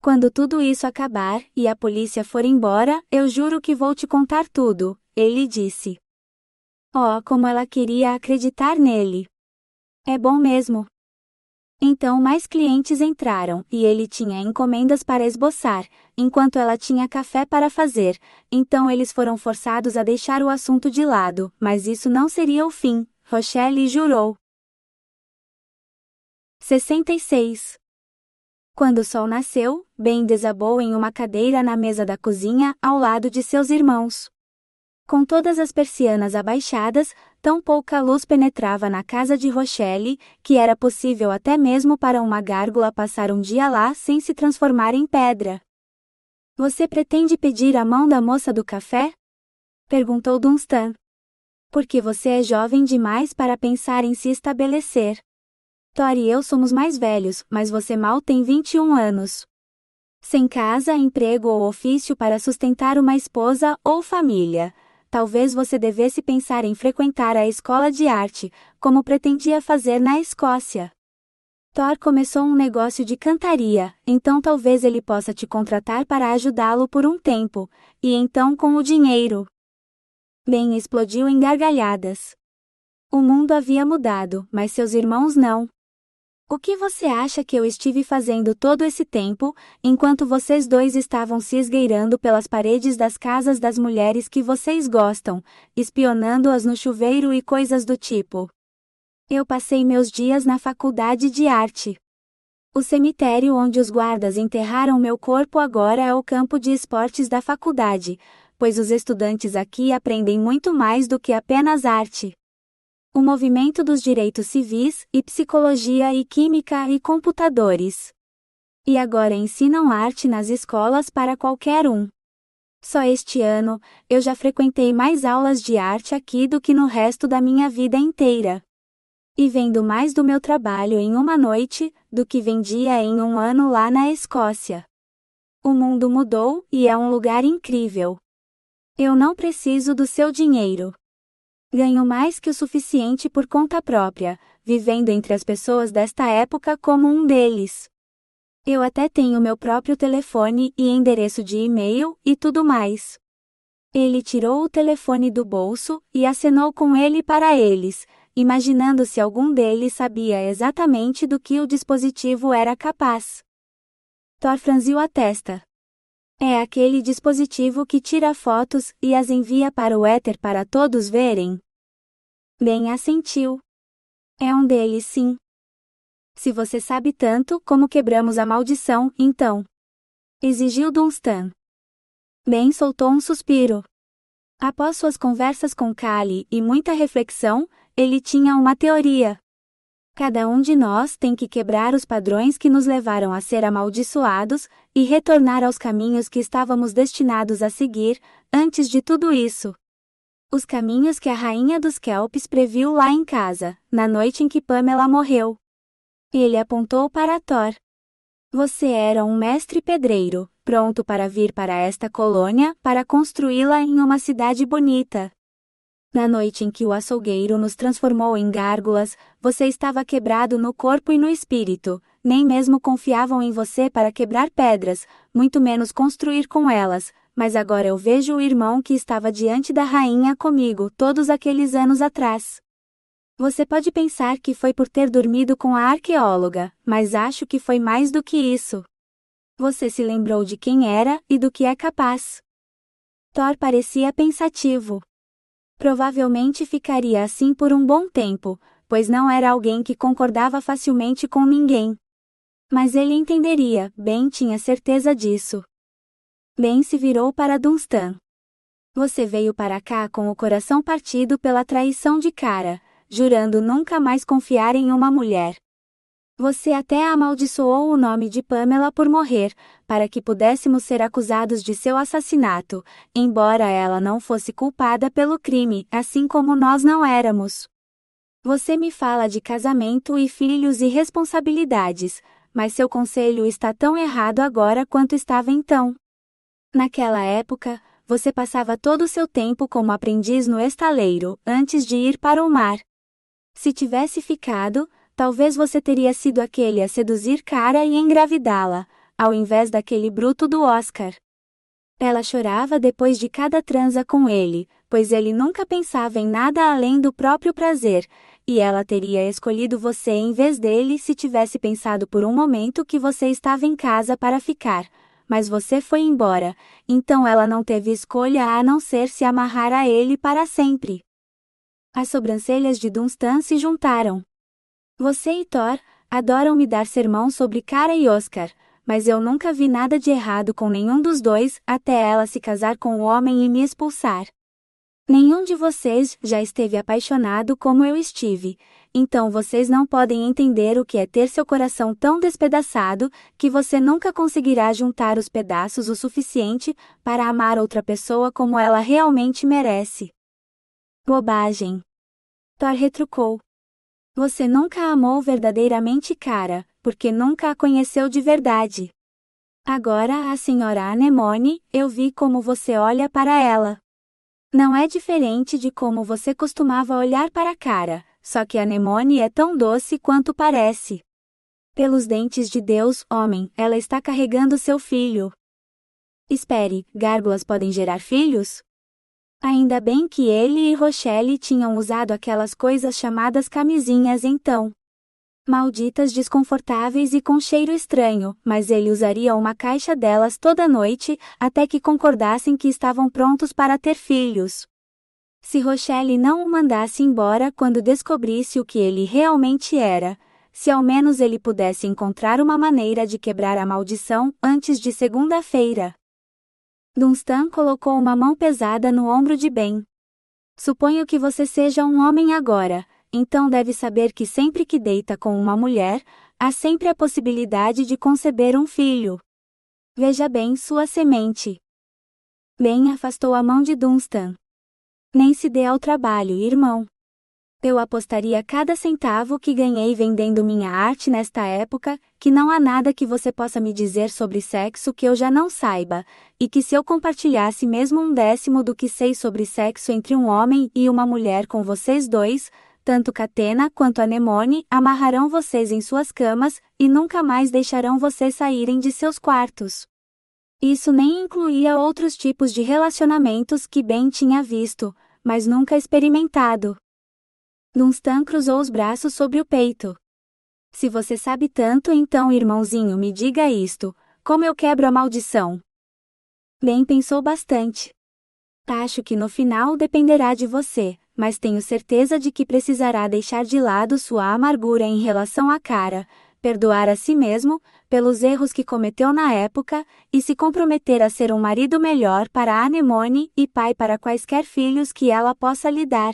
Quando tudo isso acabar e a polícia for embora, eu juro que vou te contar tudo, ele disse. Oh, como ela queria acreditar nele. É bom mesmo. Então mais clientes entraram e ele tinha encomendas para esboçar, enquanto ela tinha café para fazer, então eles foram forçados a deixar o assunto de lado, mas isso não seria o fim, Rochelle jurou. 66. Quando o sol nasceu, Ben desabou em uma cadeira na mesa da cozinha, ao lado de seus irmãos. Com todas as persianas abaixadas, tão pouca luz penetrava na casa de Rochelle, que era possível até mesmo para uma gárgula passar um dia lá sem se transformar em pedra. Você pretende pedir a mão da moça do café? Perguntou Dunstan. Porque você é jovem demais para pensar em se estabelecer. Thor e eu somos mais velhos, mas você mal tem 21 anos. Sem casa, emprego ou ofício para sustentar uma esposa ou família. Talvez você devesse pensar em frequentar a escola de arte, como pretendia fazer na Escócia. Thor começou um negócio de cantaria, então talvez ele possa te contratar para ajudá-lo por um tempo, e então com o dinheiro. Ben explodiu em gargalhadas. O mundo havia mudado, mas seus irmãos não. O que você acha que eu estive fazendo todo esse tempo, enquanto vocês dois estavam se esgueirando pelas paredes das casas das mulheres que vocês gostam, espionando-as no chuveiro e coisas do tipo? Eu passei meus dias na faculdade de arte. O cemitério onde os guardas enterraram meu corpo agora é o campo de esportes da faculdade, pois os estudantes aqui aprendem muito mais do que apenas arte. O movimento dos direitos civis, e psicologia e química e computadores. E agora ensinam arte nas escolas para qualquer um. Só este ano, eu já frequentei mais aulas de arte aqui do que no resto da minha vida inteira. E vendo mais do meu trabalho em uma noite, do que vendia em um ano lá na Escócia. O mundo mudou, e é um lugar incrível. Eu não preciso do seu dinheiro. Ganho mais que o suficiente por conta própria, vivendo entre as pessoas desta época como um deles. Eu até tenho meu próprio telefone e endereço de e-mail, e tudo mais. Ele tirou o telefone do bolso, e acenou com ele para eles, imaginando se algum deles sabia exatamente do que o dispositivo era capaz. Thor franziu a testa. É aquele dispositivo que tira fotos e as envia para o éter para todos verem? Ben assentiu. É um deles, sim. Se você sabe tanto, como quebramos a maldição, então? Exigiu Dunstan. Ben soltou um suspiro. Após suas conversas com Callie e muita reflexão, ele tinha uma teoria. Cada um de nós tem que quebrar os padrões que nos levaram a ser amaldiçoados, e retornar aos caminhos que estávamos destinados a seguir, antes de tudo isso. Os caminhos que a rainha dos Kelps previu lá em casa, na noite em que Pamela morreu. Ele apontou para Thor. Você era um mestre pedreiro, pronto para vir para esta colônia, para construí-la em uma cidade bonita. Na noite em que o açougueiro nos transformou em gárgulas, você estava quebrado no corpo e no espírito, nem mesmo confiavam em você para quebrar pedras, muito menos construir com elas, mas agora eu vejo o irmão que estava diante da rainha comigo todos aqueles anos atrás. Você pode pensar que foi por ter dormido com a arqueóloga, mas acho que foi mais do que isso. Você se lembrou de quem era e do que é capaz. Thor parecia pensativo. Provavelmente ficaria assim por um bom tempo, pois não era alguém que concordava facilmente com ninguém. Mas ele entenderia, Ben tinha certeza disso. Ben se virou para Dunstan. Você veio para cá com o coração partido pela traição de Cara, jurando nunca mais confiar em uma mulher. Você até amaldiçoou o nome de Pamela por morrer, para que pudéssemos ser acusados de seu assassinato, embora ela não fosse culpada pelo crime, assim como nós não éramos. Você me fala de casamento e filhos e responsabilidades, mas seu conselho está tão errado agora quanto estava então. Naquela época, você passava todo o seu tempo como aprendiz no estaleiro, antes de ir para o mar. Se tivesse ficado, talvez você teria sido aquele a seduzir Cara e engravidá-la, ao invés daquele bruto do Oscar. Ela chorava depois de cada transa com ele, pois ele nunca pensava em nada além do próprio prazer, e ela teria escolhido você em vez dele se tivesse pensado por um momento que você estava em casa para ficar, mas você foi embora, então ela não teve escolha a não ser se amarrar a ele para sempre. As sobrancelhas de Dunstan se juntaram. Você e Thor adoram me dar sermão sobre Cara e Oscar, mas eu nunca vi nada de errado com nenhum dos dois até ela se casar com o homem e me expulsar. Nenhum de vocês já esteve apaixonado como eu estive, então vocês não podem entender o que é ter seu coração tão despedaçado que você nunca conseguirá juntar os pedaços o suficiente para amar outra pessoa como ela realmente merece. Bobagem. Thor retrucou. Você nunca a amou verdadeiramente, cara, porque nunca a conheceu de verdade. Agora, a senhora Anemone, eu vi como você olha para ela. Não é diferente de como você costumava olhar para a cara, só que a Anemone é tão doce quanto parece. Pelos dentes de Deus, homem, ela está carregando seu filho. Espere, gárgulas podem gerar filhos? Ainda bem que ele e Rochelle tinham usado aquelas coisas chamadas camisinhas então. Malditas desconfortáveis e com cheiro estranho, mas ele usaria uma caixa delas toda noite, até que concordassem que estavam prontos para ter filhos. Se Rochelle não o mandasse embora quando descobrisse o que ele realmente era, se ao menos ele pudesse encontrar uma maneira de quebrar a maldição antes de segunda-feira. Dunstan colocou uma mão pesada no ombro de Ben. Suponho que você seja um homem agora, então deve saber que sempre que deita com uma mulher, há sempre a possibilidade de conceber um filho. Veja bem sua semente. Ben afastou a mão de Dunstan. Nem se dê ao trabalho, irmão. Eu apostaria cada centavo que ganhei vendendo minha arte nesta época, que não há nada que você possa me dizer sobre sexo que eu já não saiba, e que se eu compartilhasse mesmo 1/10 do que sei sobre sexo entre um homem e uma mulher com vocês dois, tanto Catena quanto Anemone amarrarão vocês em suas camas, e nunca mais deixarão vocês saírem de seus quartos. Isso nem incluía outros tipos de relacionamentos que Ben tinha visto, mas nunca experimentado. Dunstan cruzou os braços sobre o peito. Se você sabe tanto, então, irmãozinho, me diga isto: como eu quebro a maldição? Ben pensou bastante. Acho que no final dependerá de você, mas tenho certeza de que precisará deixar de lado sua amargura em relação à cara, perdoar a si mesmo, pelos erros que cometeu na época, e se comprometer a ser um marido melhor para a Anemone e pai para quaisquer filhos que ela possa lhe dar.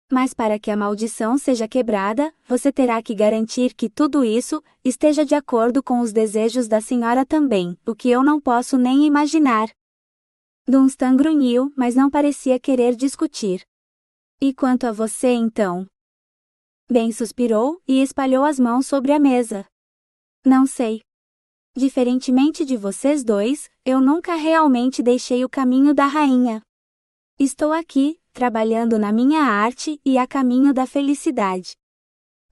Mas para que a maldição seja quebrada, você terá que garantir que tudo isso esteja de acordo com os desejos da senhora também, o que eu não posso nem imaginar. Dunstan grunhiu, mas não parecia querer discutir. E quanto a você então? Ben suspirou e espalhou as mãos sobre a mesa. Não sei. Diferentemente de vocês dois, eu nunca realmente deixei o caminho da rainha. Estou aqui, trabalhando na minha arte e a caminho da felicidade.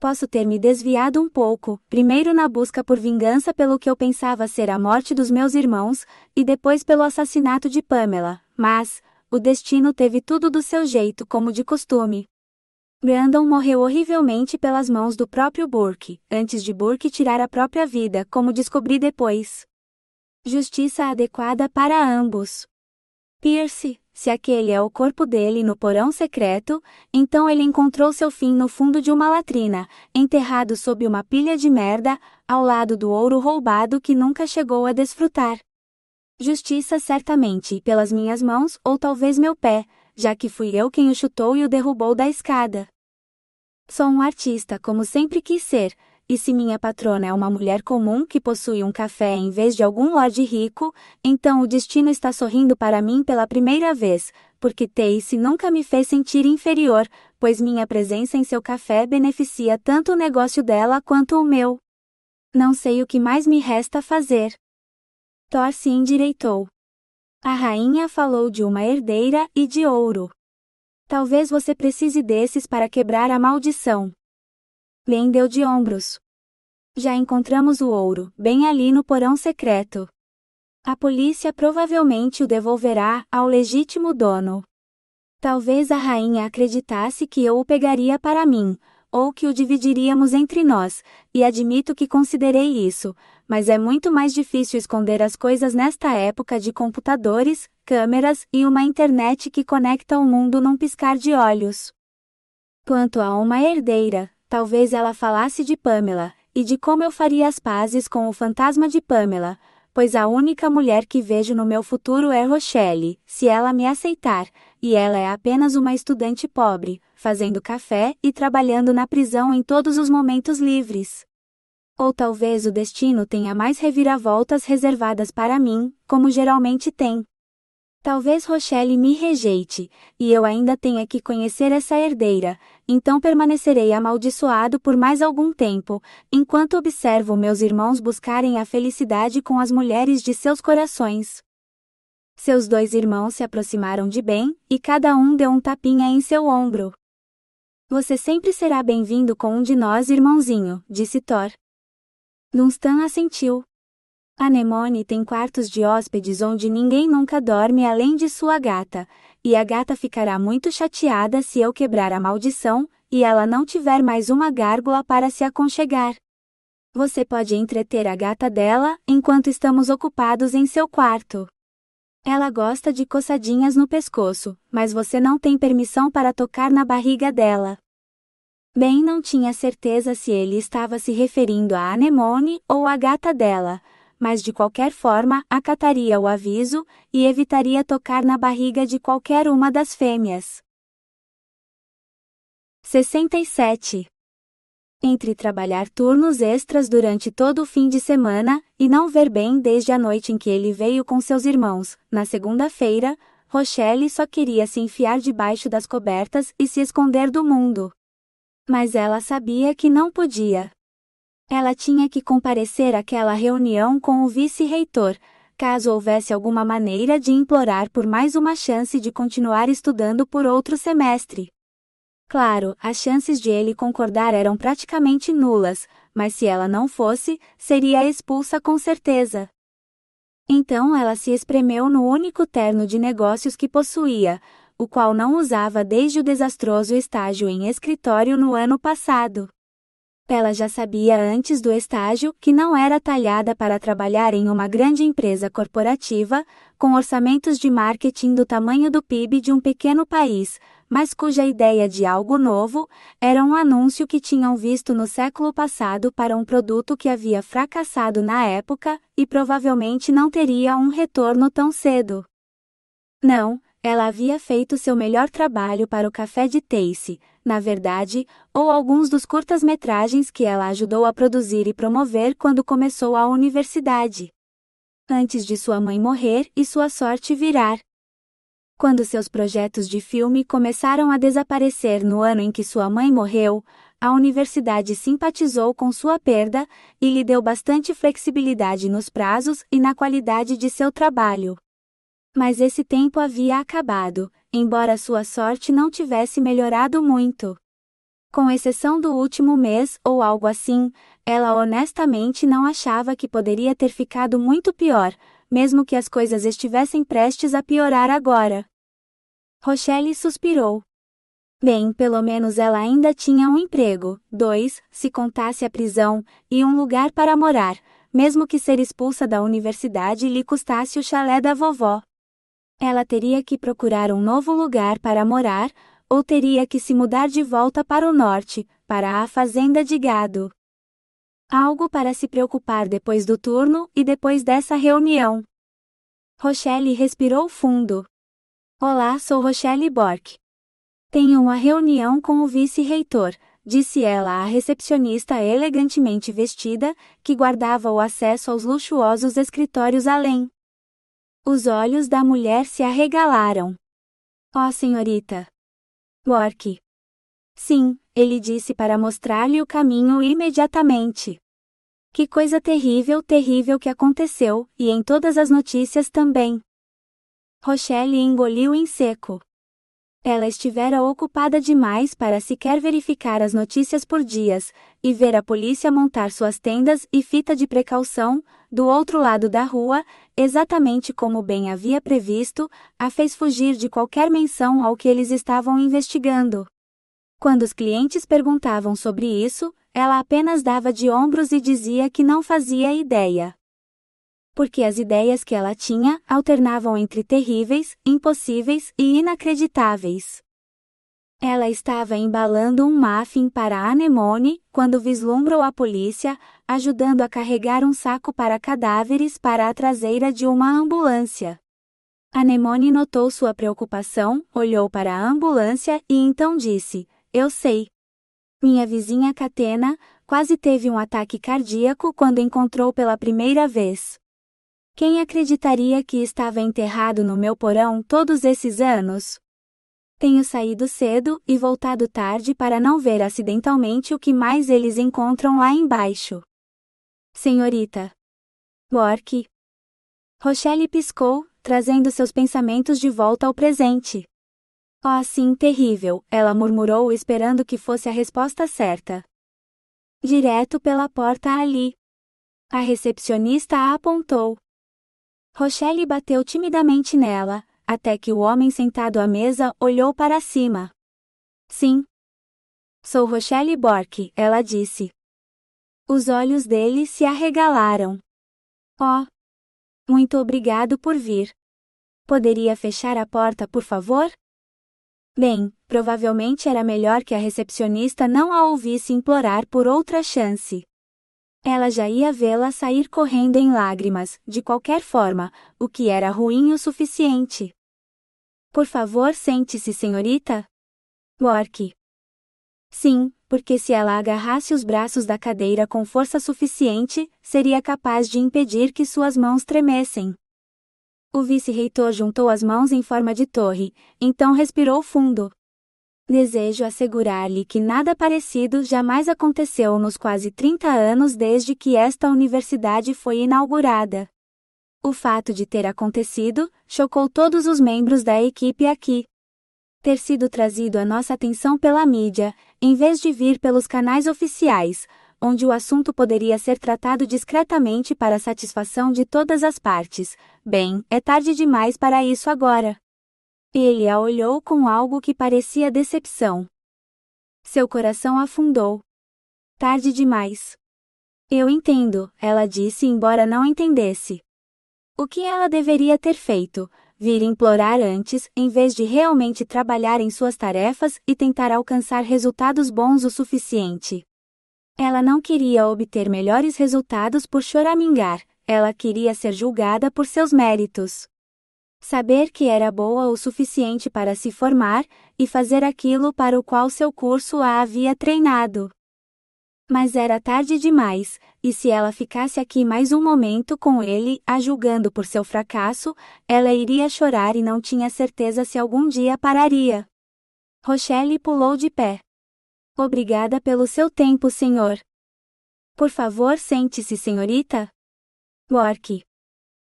Posso ter me desviado um pouco, primeiro na busca por vingança pelo que eu pensava ser a morte dos meus irmãos, e depois pelo assassinato de Pamela, mas o destino teve tudo do seu jeito como de costume. Brandon morreu horrivelmente pelas mãos do próprio Burke, antes de Burke tirar a própria vida, como descobri depois. Justiça adequada para ambos. Pierce, se aquele é o corpo dele no porão secreto, então ele encontrou seu fim no fundo de uma latrina, enterrado sob uma pilha de merda, ao lado do ouro roubado que nunca chegou a desfrutar. Justiça certamente pelas minhas mãos ou talvez meu pé, já que fui eu quem o chutou e o derrubou da escada. Sou um artista como sempre quis ser, e se minha patrona é uma mulher comum que possui um café em vez de algum lorde rico, então o destino está sorrindo para mim pela primeira vez, porque Tace nunca me fez sentir inferior, pois minha presença em seu café beneficia tanto o negócio dela quanto o meu. Não sei o que mais me resta fazer. Thor se endireitou. A rainha falou de uma herdeira e de ouro. Talvez você precise desses para quebrar a maldição. Ben deu de ombros. Já encontramos o ouro, bem ali no porão secreto. A polícia provavelmente o devolverá ao legítimo dono. Talvez a rainha acreditasse que eu o pegaria para mim, ou que o dividiríamos entre nós, e admito que considerei isso, mas é muito mais difícil esconder as coisas nesta época de computadores, câmeras e uma internet que conecta o mundo num piscar de olhos. Quanto a uma herdeira, talvez ela falasse de Pamela, e de como eu faria as pazes com o fantasma de Pamela, pois a única mulher que vejo no meu futuro é Rochelle, se ela me aceitar, e ela é apenas uma estudante pobre, fazendo café e trabalhando na prisão em todos os momentos livres. Ou talvez o destino tenha mais reviravoltas reservadas para mim, como geralmente tem. Talvez Rochelle me rejeite, e eu ainda tenha que conhecer essa herdeira, então permanecerei amaldiçoado por mais algum tempo, enquanto observo meus irmãos buscarem a felicidade com as mulheres de seus corações. Seus 2 irmãos se aproximaram de Ben, e cada um deu um tapinha em seu ombro. Você sempre será bem-vindo com um de nós, irmãozinho, disse Thor. Dunstan assentiu. Anemone tem quartos de hóspedes onde ninguém nunca dorme além de sua gata, e a gata ficará muito chateada se eu quebrar a maldição, e ela não tiver mais uma gárgula para se aconchegar. Você pode entreter a gata dela, enquanto estamos ocupados em seu quarto. Ela gosta de coçadinhas no pescoço, mas você não tem permissão para tocar na barriga dela. Ben não tinha certeza se ele estava se referindo a Anemone ou à gata dela, mas de qualquer forma acataria o aviso, e evitaria tocar na barriga de qualquer uma das fêmeas. 67. Entre trabalhar turnos extras durante todo o fim de semana, e não ver Ben desde a noite em que ele veio com seus irmãos, na segunda-feira, Rochelle só queria se enfiar debaixo das cobertas e se esconder do mundo. Mas ela sabia que não podia. Ela tinha que comparecer àquela reunião com o vice-reitor, caso houvesse alguma maneira de implorar por mais uma chance de continuar estudando por outro semestre. Claro, as chances de ele concordar eram praticamente nulas, mas se ela não fosse, seria expulsa com certeza. Então ela se espremeu no único terno de negócios que possuía, o qual não usava desde o desastroso estágio em escritório no ano passado. Ela já sabia antes do estágio que não era talhada para trabalhar em uma grande empresa corporativa, com orçamentos de marketing do tamanho do PIB de um pequeno país, mas cuja ideia de algo novo era um anúncio que tinham visto no século passado para um produto que havia fracassado na época e provavelmente não teria um retorno tão cedo. Não, ela havia feito seu melhor trabalho para o Café de Tacy, na verdade, ou alguns dos curtas-metragens que ela ajudou a produzir e promover quando começou a universidade. Antes de sua mãe morrer e sua sorte virar. Quando seus projetos de filme começaram a desaparecer no ano em que sua mãe morreu, a universidade simpatizou com sua perda e lhe deu bastante flexibilidade nos prazos e na qualidade de seu trabalho. Mas esse tempo havia acabado, embora sua sorte não tivesse melhorado muito. Com exceção do último mês ou algo assim, ela honestamente não achava que poderia ter ficado muito pior, mesmo que as coisas estivessem prestes a piorar agora. Rochelle suspirou. Bem, pelo menos ela ainda tinha um emprego, 2, se contasse a prisão, e um lugar para morar, mesmo que ser expulsa da universidade lhe custasse o chalé da vovó. Ela teria que procurar um novo lugar para morar, ou teria que se mudar de volta para o norte, para a fazenda de gado. Algo para se preocupar depois do turno e depois dessa reunião. Rochelle respirou fundo. Olá, sou Rochelle Bork. Tenho uma reunião com o vice-reitor, disse ela à recepcionista elegantemente vestida, que guardava o acesso aos luxuosos escritórios além. Os olhos da mulher se arregalaram. Oh, senhorita Bork. Sim, ele disse para mostrar-lhe o caminho imediatamente. Que coisa terrível, terrível que aconteceu, e em todas as notícias também. Rochelle engoliu em seco. Ela estivera ocupada demais para sequer verificar as notícias por dias, e ver a polícia montar suas tendas e fita de precaução, do outro lado da rua, exatamente como bem havia previsto, a fez fugir de qualquer menção ao que eles estavam investigando. Quando os clientes perguntavam sobre isso, ela apenas dava de ombros e dizia que não fazia ideia. Porque as ideias que ela tinha alternavam entre terríveis, impossíveis e inacreditáveis. Ela estava embalando um muffin para a Anemone, quando vislumbrou a polícia, ajudando a carregar um saco para cadáveres para a traseira de uma ambulância. Anemone notou sua preocupação, olhou para a ambulância e então disse: Eu sei. Minha vizinha Catena quase teve um ataque cardíaco quando encontrou pela primeira vez. Quem acreditaria que estava enterrado no meu porão todos esses anos? Tenho saído cedo e voltado tarde para não ver acidentalmente o que mais eles encontram lá embaixo. Senhorita Bork. Rochelle piscou, trazendo seus pensamentos de volta ao presente. Oh, sim, terrível, ela murmurou esperando que fosse a resposta certa. Direto pela porta ali. A recepcionista a apontou. Rochelle bateu timidamente nela, até que o homem sentado à mesa olhou para cima. Sim. Sou Rochelle Bork, ela disse. Os olhos dele se arregalaram. Oh. Muito obrigado por vir. Poderia fechar a porta, por favor? Bem, provavelmente era melhor que a recepcionista não a ouvisse implorar por outra chance. Ela já ia vê-la sair correndo em lágrimas, de qualquer forma, o que era ruim o suficiente. Por favor, sente-se, senhorita? Bork. Sim, porque se ela agarrasse os braços da cadeira com força suficiente, seria capaz de impedir que suas mãos tremessem. O vice-reitor juntou as mãos em forma de torre, então respirou fundo. Desejo assegurar-lhe que nada parecido jamais aconteceu nos quase 30 anos desde que esta universidade foi inaugurada. O fato de ter acontecido chocou todos os membros da equipe aqui. Ter sido trazido à nossa atenção pela mídia, em vez de vir pelos canais oficiais, onde o assunto poderia ser tratado discretamente para a satisfação de todas as partes. Bem, é tarde demais para isso agora. Ele a olhou com algo que parecia decepção. Seu coração afundou. Tarde demais. Eu entendo, ela disse, embora não entendesse. O que ela deveria ter feito? Vir implorar antes, em vez de realmente trabalhar em suas tarefas e tentar alcançar resultados bons o suficiente. Ela não queria obter melhores resultados por choramingar, ela queria ser julgada por seus méritos. Saber que era boa o suficiente para se formar, e fazer aquilo para o qual seu curso a havia treinado. Mas era tarde demais, e se ela ficasse aqui mais um momento com ele, a julgando por seu fracasso, ela iria chorar e não tinha certeza se algum dia pararia. Rochelle pulou de pé. Obrigada pelo seu tempo, senhor. Por favor, sente-se, senhorita. Bork.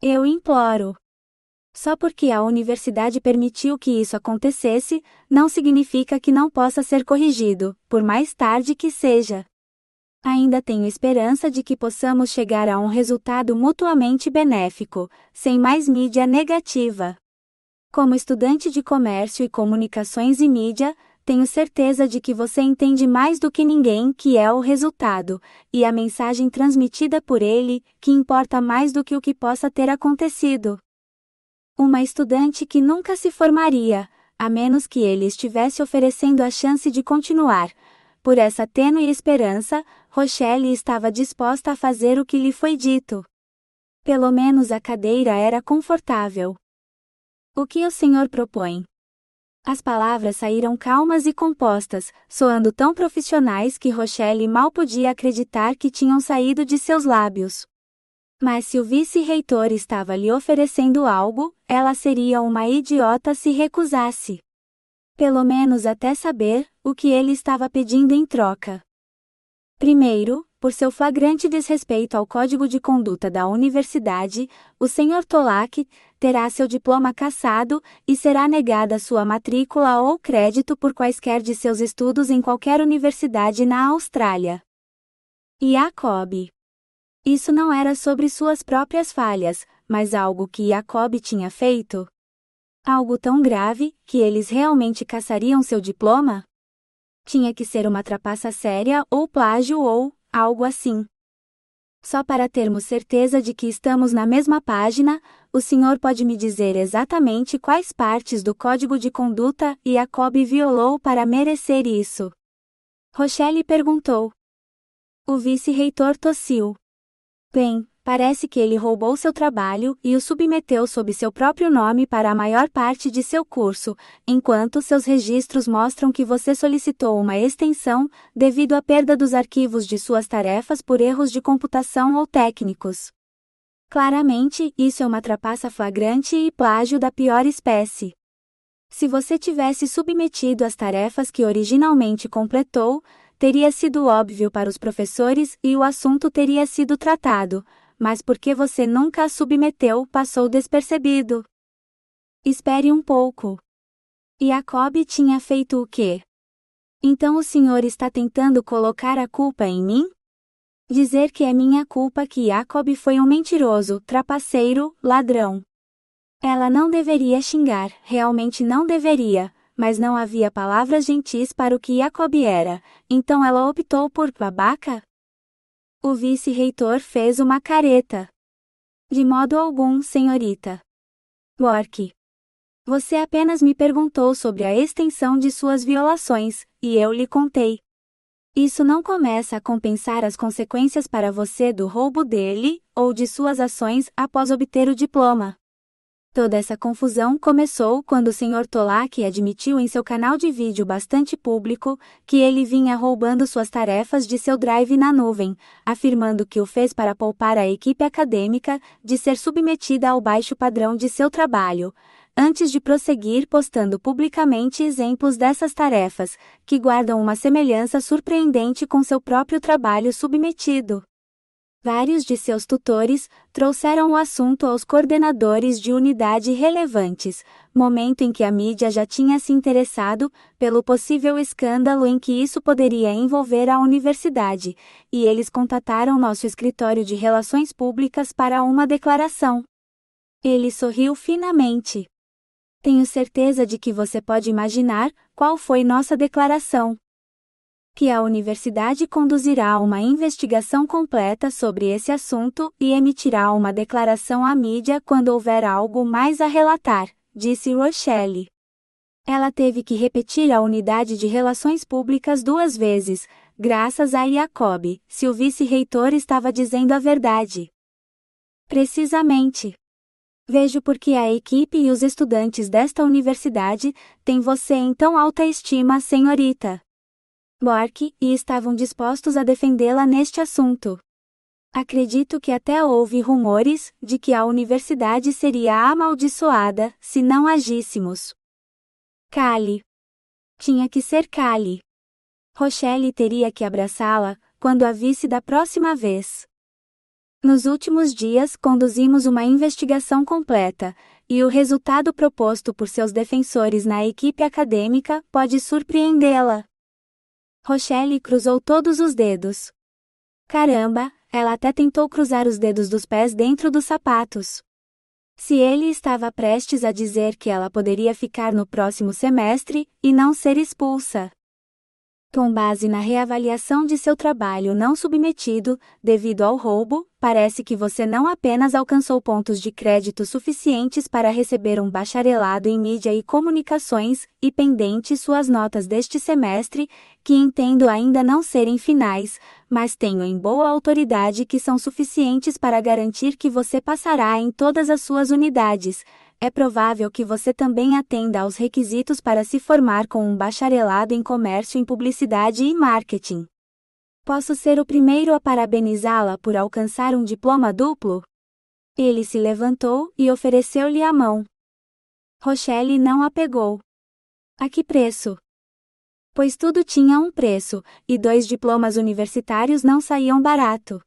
Eu imploro. Só porque a universidade permitiu que isso acontecesse, não significa que não possa ser corrigido, por mais tarde que seja. Ainda tenho esperança de que possamos chegar a um resultado mutuamente benéfico, sem mais mídia negativa. Como estudante de comércio e comunicações e mídia, tenho certeza de que você entende mais do que ninguém que é o resultado, e a mensagem transmitida por ele, que importa mais do que o que possa ter acontecido. Uma estudante que nunca se formaria, a menos que ele estivesse oferecendo a chance de continuar. Por essa tênue esperança, Rochelle estava disposta a fazer o que lhe foi dito. Pelo menos a cadeira era confortável. O que o senhor propõe? As palavras saíram calmas e compostas, soando tão profissionais que Rochelle mal podia acreditar que tinham saído de seus lábios. Mas se o vice-reitor estava lhe oferecendo algo, ela seria uma idiota se recusasse. Pelo menos até saber o que ele estava pedindo em troca. Primeiro, por seu flagrante desrespeito ao código de conduta da universidade, o Sr. Tolak terá seu diploma cassado e será negada sua matrícula ou crédito por quaisquer de seus estudos em qualquer universidade na Austrália. Jacob. Isso não era sobre suas próprias falhas, mas algo que Jacob tinha feito. Algo tão grave, que eles realmente cassariam seu diploma? Tinha que ser uma trapaça séria ou plágio ou algo assim. Só para termos certeza de que estamos na mesma página, o senhor pode me dizer exatamente quais partes do código de conduta Jacob violou para merecer isso? Rochelle perguntou. O vice-reitor tossiu. Bem, parece que ele roubou seu trabalho e o submeteu sob seu próprio nome para a maior parte de seu curso, enquanto seus registros mostram que você solicitou uma extensão, devido à perda dos arquivos de suas tarefas por erros de computação ou técnicos. Claramente, isso é uma trapaça flagrante e plágio da pior espécie. Se você tivesse submetido as tarefas que originalmente completou, teria sido óbvio para os professores e o assunto teria sido tratado, mas porque você nunca as submeteu, passou despercebido. Espere um pouco. Jacob tinha feito o quê? Então o senhor está tentando colocar a culpa em mim? Dizer que é minha culpa que Jacob foi um mentiroso, trapaceiro, ladrão. Ela não deveria xingar, realmente não deveria, mas não havia palavras gentis para o que Jacob era, então ela optou por babaca? O vice-reitor fez uma careta. De modo algum, senhorita Bork. Você apenas me perguntou sobre a extensão de suas violações, e eu lhe contei. Isso não começa a compensar as consequências para você do roubo dele, ou de suas ações após obter o diploma. Toda essa confusão começou quando o Sr. Tolak admitiu em seu canal de vídeo bastante público que ele vinha roubando suas tarefas de seu drive na nuvem, afirmando que o fez para poupar a equipe acadêmica de ser submetida ao baixo padrão de seu trabalho, antes de prosseguir postando publicamente exemplos dessas tarefas, que guardam uma semelhança surpreendente com seu próprio trabalho submetido. Vários de seus tutores trouxeram o assunto aos coordenadores de unidade relevantes, momento em que a mídia já tinha se interessado pelo possível escândalo em que isso poderia envolver a universidade, e eles contataram nosso escritório de relações públicas para uma declaração. Ele sorriu finamente. Tenho certeza de que você pode imaginar qual foi nossa declaração. Que a universidade conduzirá uma investigação completa sobre esse assunto e emitirá uma declaração à mídia quando houver algo mais a relatar, disse Rochelle. Ela teve que repetir a unidade de relações públicas 2 vezes, graças a Jacob, se o vice-reitor estava dizendo a verdade. Precisamente. Vejo por que a equipe e os estudantes desta universidade têm você em tão alta estima, senhorita Bork, e estavam dispostos a defendê-la neste assunto. Acredito que até houve rumores de que a universidade seria amaldiçoada se não agíssemos. Cale. Tinha que ser Cale. Rochelle teria que abraçá-la quando a visse da próxima vez. Nos últimos dias conduzimos uma investigação completa, e o resultado proposto por seus defensores na equipe acadêmica pode surpreendê-la. Rochelle cruzou todos os dedos. Caramba, ela até tentou cruzar os dedos dos pés dentro dos sapatos. Se ele estava prestes a dizer que ela poderia ficar no próximo semestre e não ser expulsa. Com base na reavaliação de seu trabalho não submetido, devido ao roubo, parece que você não apenas alcançou pontos de crédito suficientes para receber um bacharelado em mídia e comunicações, e pendente suas notas deste semestre, que entendo ainda não serem finais, mas tenho em boa autoridade que são suficientes para garantir que você passará em todas as suas unidades. É provável que você também atenda aos requisitos para se formar com um bacharelado em comércio em publicidade e marketing. Posso ser o primeiro a parabenizá-la por alcançar um diploma duplo? Ele se levantou e ofereceu-lhe a mão. Rochelle não a pegou. A que preço? Pois tudo tinha um preço, e 2 diplomas universitários não saíam barato.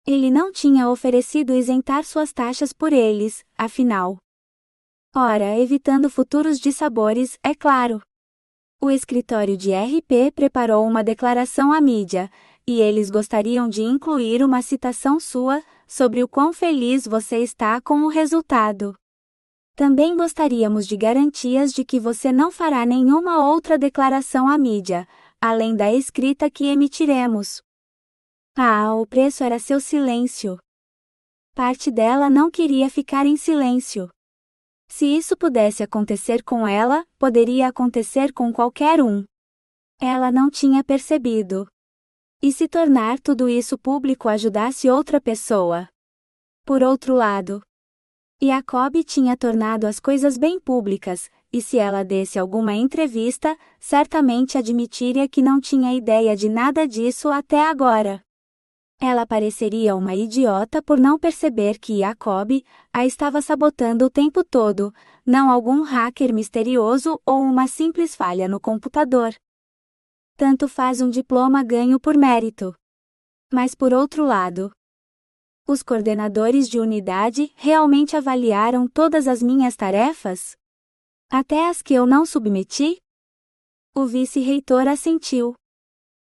Ele não tinha oferecido isentar suas taxas por eles, afinal. Ora, evitando futuros dissabores, é claro. O escritório de RP preparou uma declaração à mídia, e eles gostariam de incluir uma citação sua, sobre o quão feliz você está com o resultado. Também gostaríamos de garantias de que você não fará nenhuma outra declaração à mídia, além da escrita que emitiremos. Ah, o preço era seu silêncio. Parte dela não queria ficar em silêncio. Se isso pudesse acontecer com ela, poderia acontecer com qualquer um. Ela não tinha percebido. E se tornar tudo isso público ajudasse outra pessoa? Por outro lado, Jacob tinha tornado as coisas bem públicas, e se ela desse alguma entrevista, certamente admitiria que não tinha ideia de nada disso até agora. Ela pareceria uma idiota por não perceber que Jacob a estava sabotando o tempo todo, não algum hacker misterioso ou uma simples falha no computador. Tanto faz um diploma ganho por mérito. Mas por outro lado, os coordenadores de unidade realmente avaliaram todas as minhas tarefas? Até as que eu não submeti? O vice-reitor assentiu.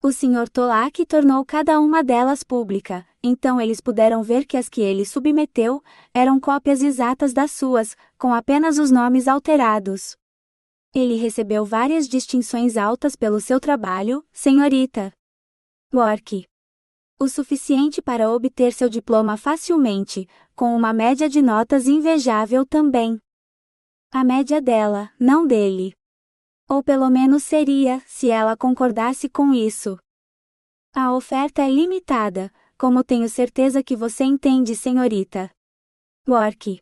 O Sr. Tolak tornou cada uma delas pública, então eles puderam ver que as que ele submeteu eram cópias exatas das suas, com apenas os nomes alterados. Ele recebeu várias distinções altas pelo seu trabalho, senhorita Work. O suficiente para obter seu diploma facilmente, com uma média de notas invejável também. A média dela, não dele. Ou pelo menos seria, se ela concordasse com isso. A oferta é limitada, como tenho certeza que você entende, senhorita Work.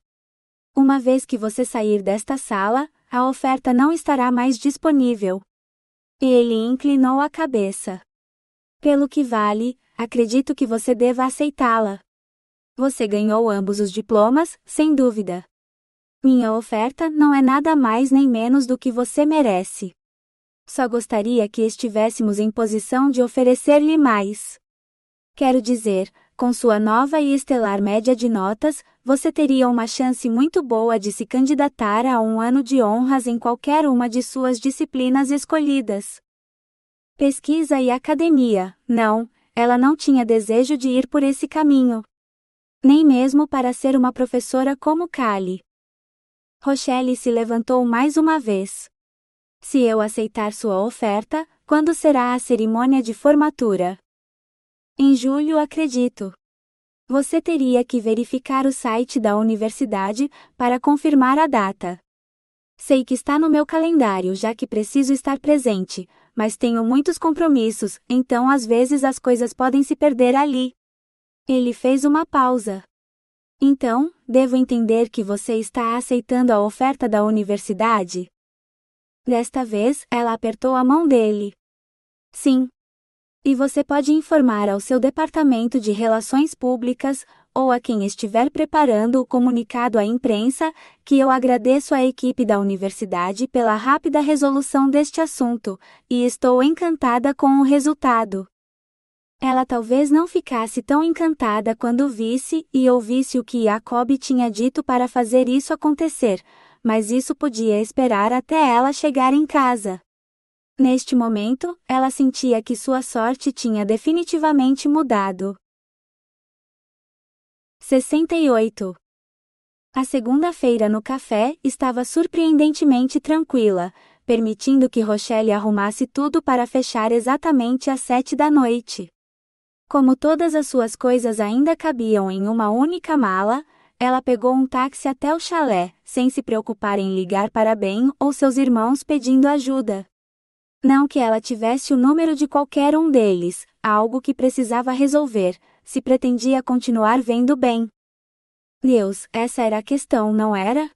Uma vez que você sair desta sala, a oferta não estará mais disponível. Ele inclinou a cabeça. Pelo que vale, acredito que você deva aceitá-la. Você ganhou ambos os diplomas, sem dúvida. Minha oferta não é nada mais nem menos do que você merece. Só gostaria que estivéssemos em posição de oferecer-lhe mais. Quero dizer, com sua nova e estelar média de notas, você teria uma chance muito boa de se candidatar a um ano de honras em qualquer uma de suas disciplinas escolhidas. Pesquisa e academia, não, ela não tinha desejo de ir por esse caminho. Nem mesmo para ser uma professora como Callie. Rochelle se levantou mais uma vez. Se eu aceitar sua oferta, quando será a cerimônia de formatura? Em julho, acredito. Você teria que verificar o site da universidade para confirmar a data. Sei que está no meu calendário já que preciso estar presente, mas tenho muitos compromissos, então às vezes as coisas podem se perder ali. Ele fez uma pausa. Então, devo entender que você está aceitando a oferta da universidade? Desta vez, ela apertou a mão dele. Sim. E você pode informar ao seu departamento de relações públicas, ou a quem estiver preparando o comunicado à imprensa, que eu agradeço à equipe da universidade pela rápida resolução deste assunto, e estou encantada com o resultado. Ela talvez não ficasse tão encantada quando visse e ouvisse o que Jacob tinha dito para fazer isso acontecer, mas isso podia esperar até ela chegar em casa. Neste momento, ela sentia que sua sorte tinha definitivamente mudado. 68. A segunda-feira no café estava surpreendentemente tranquila, permitindo que Rochelle arrumasse tudo para fechar exatamente às 7 da noite. Como todas as suas coisas ainda cabiam em uma única mala, ela pegou um táxi até o chalé, sem se preocupar em ligar para Ben ou seus irmãos pedindo ajuda. Não que ela tivesse o número de qualquer um deles, algo que precisava resolver, se pretendia continuar vendo Ben. Deus, essa era a questão, não era?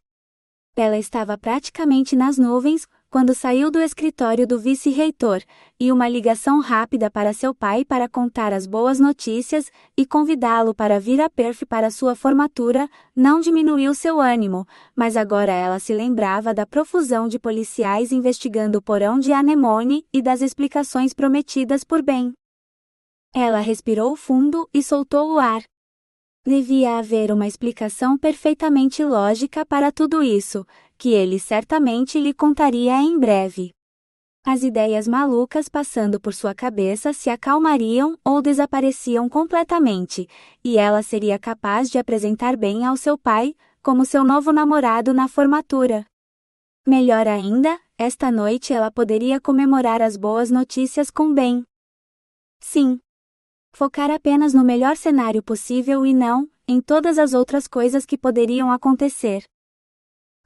Ela estava praticamente nas nuvens, quando saiu do escritório do vice-reitor, e uma ligação rápida para seu pai para contar as boas notícias e convidá-lo para vir a Perth para sua formatura, não diminuiu seu ânimo, mas agora ela se lembrava da profusão de policiais investigando o porão de Anemone e das explicações prometidas por Ben. Ela respirou fundo e soltou o ar. Devia haver uma explicação perfeitamente lógica para tudo isso, que ele certamente lhe contaria em breve. As ideias malucas passando por sua cabeça se acalmariam ou desapareciam completamente, e ela seria capaz de apresentar Ben ao seu pai, como seu novo namorado na formatura. Melhor ainda, esta noite ela poderia comemorar as boas notícias com Ben. Sim. Focar apenas no melhor cenário possível e não, em todas as outras coisas que poderiam acontecer.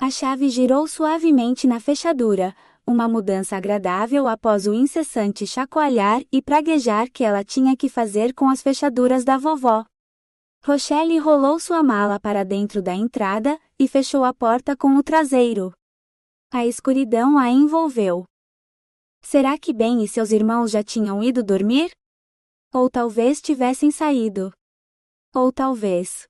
A chave girou suavemente na fechadura, uma mudança agradável após o incessante chacoalhar e praguejar que ela tinha que fazer com as fechaduras da vovó. Rochelle rolou sua mala para dentro da entrada e fechou a porta com o traseiro. A escuridão a envolveu. Será que Ben e seus irmãos já tinham ido dormir? Ou talvez tivessem saído. Ou talvez.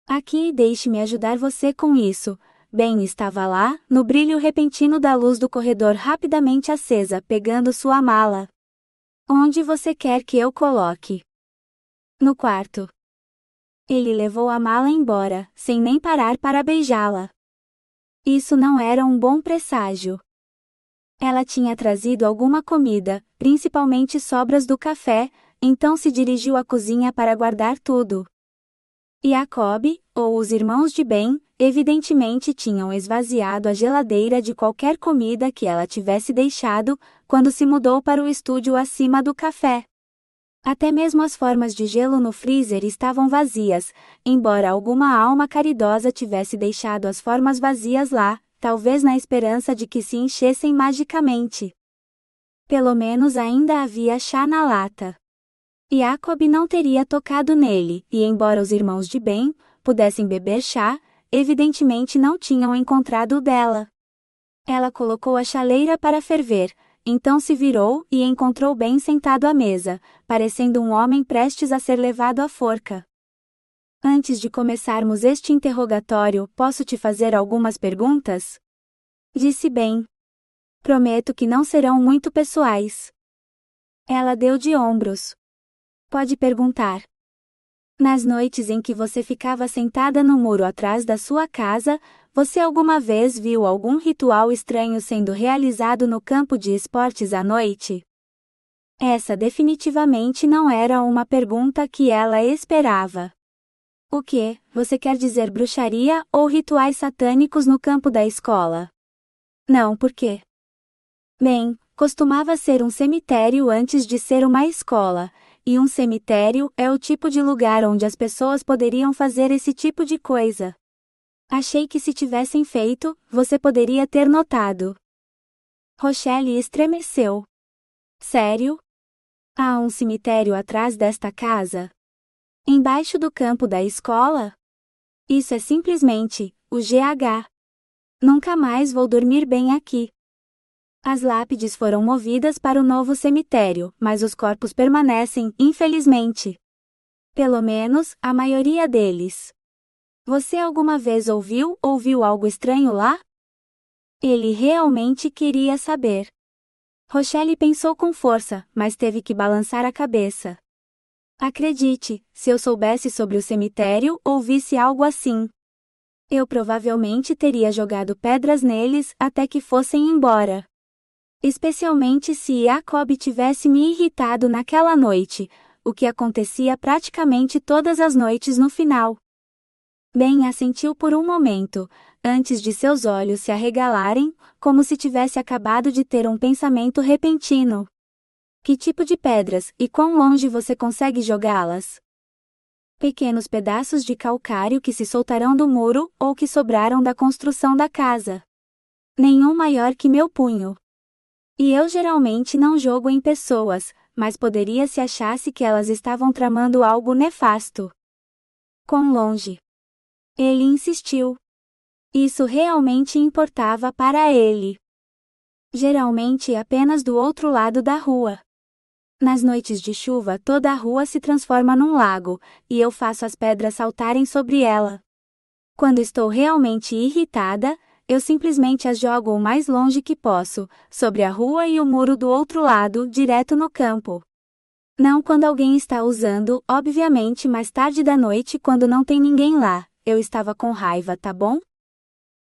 Aqui, deixe-me ajudar você com isso. Ben estava lá, no brilho repentino da luz do corredor rapidamente acesa, pegando sua mala. Onde você quer que eu coloque? No quarto. Ele levou a mala embora, sem nem parar para beijá-la. Isso não era um bom presságio. Ela tinha trazido alguma comida, principalmente sobras do café, então se dirigiu à cozinha para guardar tudo. Jacob, ou os irmãos de Ben, evidentemente tinham esvaziado a geladeira de qualquer comida que ela tivesse deixado, quando se mudou para o estúdio acima do café. Até mesmo as formas de gelo no freezer estavam vazias, embora alguma alma caridosa tivesse deixado as formas vazias lá, talvez na esperança de que se enchessem magicamente. Pelo menos ainda havia chá na lata. Jacob não teria tocado nele, e embora os irmãos de Ben pudessem beber chá, evidentemente não tinham encontrado o dela. Ela colocou a chaleira para ferver, então se virou e encontrou Ben sentado à mesa, parecendo um homem prestes a ser levado à forca. Antes de começarmos este interrogatório, posso te fazer algumas perguntas? Disse Ben. Prometo que não serão muito pessoais. Ela deu de ombros. Pode perguntar. Nas noites em que você ficava sentada no muro atrás da sua casa, você alguma vez viu algum ritual estranho sendo realizado no campo de esportes à noite? Essa definitivamente não era uma pergunta que ela esperava. O que, você quer dizer bruxaria ou rituais satânicos no campo da escola? Não, por quê? Bem, costumava ser um cemitério antes de ser uma escola. E um cemitério é o tipo de lugar onde as pessoas poderiam fazer esse tipo de coisa. Achei que se tivessem feito, você poderia ter notado. Rochelle estremeceu. Sério? Há um cemitério atrás desta casa? Embaixo do campo da escola? Isso é simplesmente o GH. Nunca mais vou dormir bem aqui. As lápides foram movidas para o novo cemitério, mas os corpos permanecem, infelizmente. Pelo menos, a maioria deles. Você alguma vez ouviu algo estranho lá? Ele realmente queria saber. Rochelle pensou com força, mas teve que balançar a cabeça. Acredite, se eu soubesse sobre o cemitério ou visse algo assim, eu provavelmente teria jogado pedras neles até que fossem embora. Especialmente se Jacob tivesse me irritado naquela noite, o que acontecia praticamente todas as noites no final. Ben assentiu por um momento, antes de seus olhos se arregalarem, como se tivesse acabado de ter um pensamento repentino. Que tipo de pedras e quão longe você consegue jogá-las? Pequenos pedaços de calcário que se soltarão do muro ou que sobraram da construção da casa. Nenhum maior que meu punho. E eu geralmente não jogo em pessoas, mas poderia se achasse que elas estavam tramando algo nefasto. Quão longe? Ele insistiu. Isso realmente importava para ele. Geralmente apenas do outro lado da rua. Nas noites de chuva toda a rua se transforma num lago, e eu faço as pedras saltarem sobre ela. Quando estou realmente irritada, eu simplesmente as jogo o mais longe que posso, sobre a rua e o muro do outro lado, direto no campo. Não quando alguém está usando, obviamente mais tarde da noite quando não tem ninguém lá, eu estava com raiva, tá bom?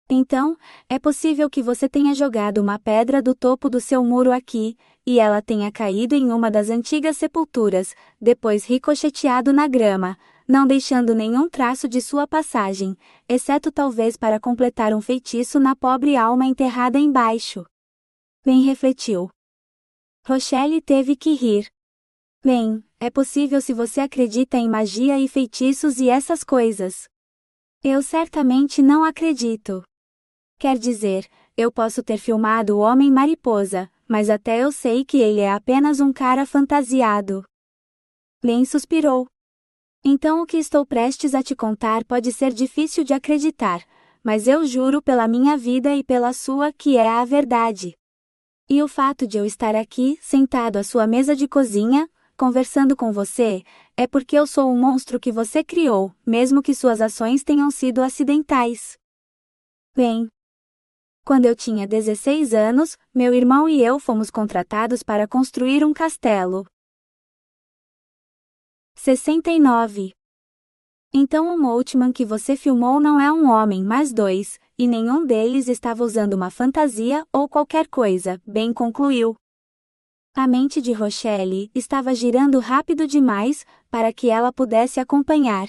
Então, é possível que você tenha jogado uma pedra do topo do seu muro aqui, e ela tenha caído em uma das antigas sepulturas, depois ricocheteado na grama, não deixando nenhum traço de sua passagem, exceto talvez para completar um feitiço na pobre alma enterrada embaixo. Ben refletiu. Rochelle teve que rir. Bem, é possível se você acredita em magia e feitiços e essas coisas. Eu certamente não acredito. Quer dizer, eu posso ter filmado o Homem-Mariposa, mas até eu sei que ele é apenas um cara fantasiado. Ben suspirou. Então o que estou prestes a te contar pode ser difícil de acreditar, mas eu juro pela minha vida e pela sua que é a verdade. E o fato de eu estar aqui, sentado à sua mesa de cozinha, conversando com você, é porque eu sou o monstro que você criou, mesmo que suas ações tenham sido acidentais. Bem, quando eu tinha 16 anos, meu irmão e eu fomos contratados para construir um castelo. 69. Então o Moltmann que você filmou não é um homem, mas dois, e nenhum deles estava usando uma fantasia ou qualquer coisa, bem concluiu. A mente de Rochelle estava girando rápido demais para que ela pudesse acompanhar.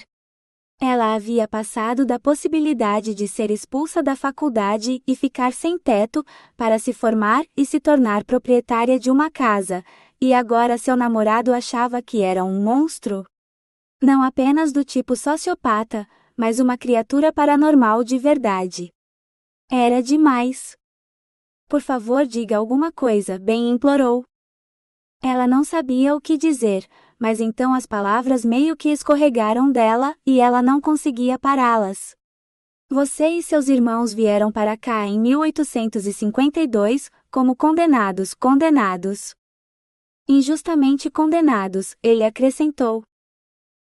Ela havia passado da possibilidade de ser expulsa da faculdade e ficar sem teto, para se formar e se tornar proprietária de uma casa, e agora seu namorado achava que era um monstro? Não apenas do tipo sociopata, mas uma criatura paranormal de verdade. Era demais. Por favor, diga alguma coisa, Ben implorou. Ela não sabia o que dizer, mas então as palavras meio que escorregaram dela e ela não conseguia pará-las. Você e seus irmãos vieram para cá em 1852, como condenados. Injustamente condenados, ele acrescentou.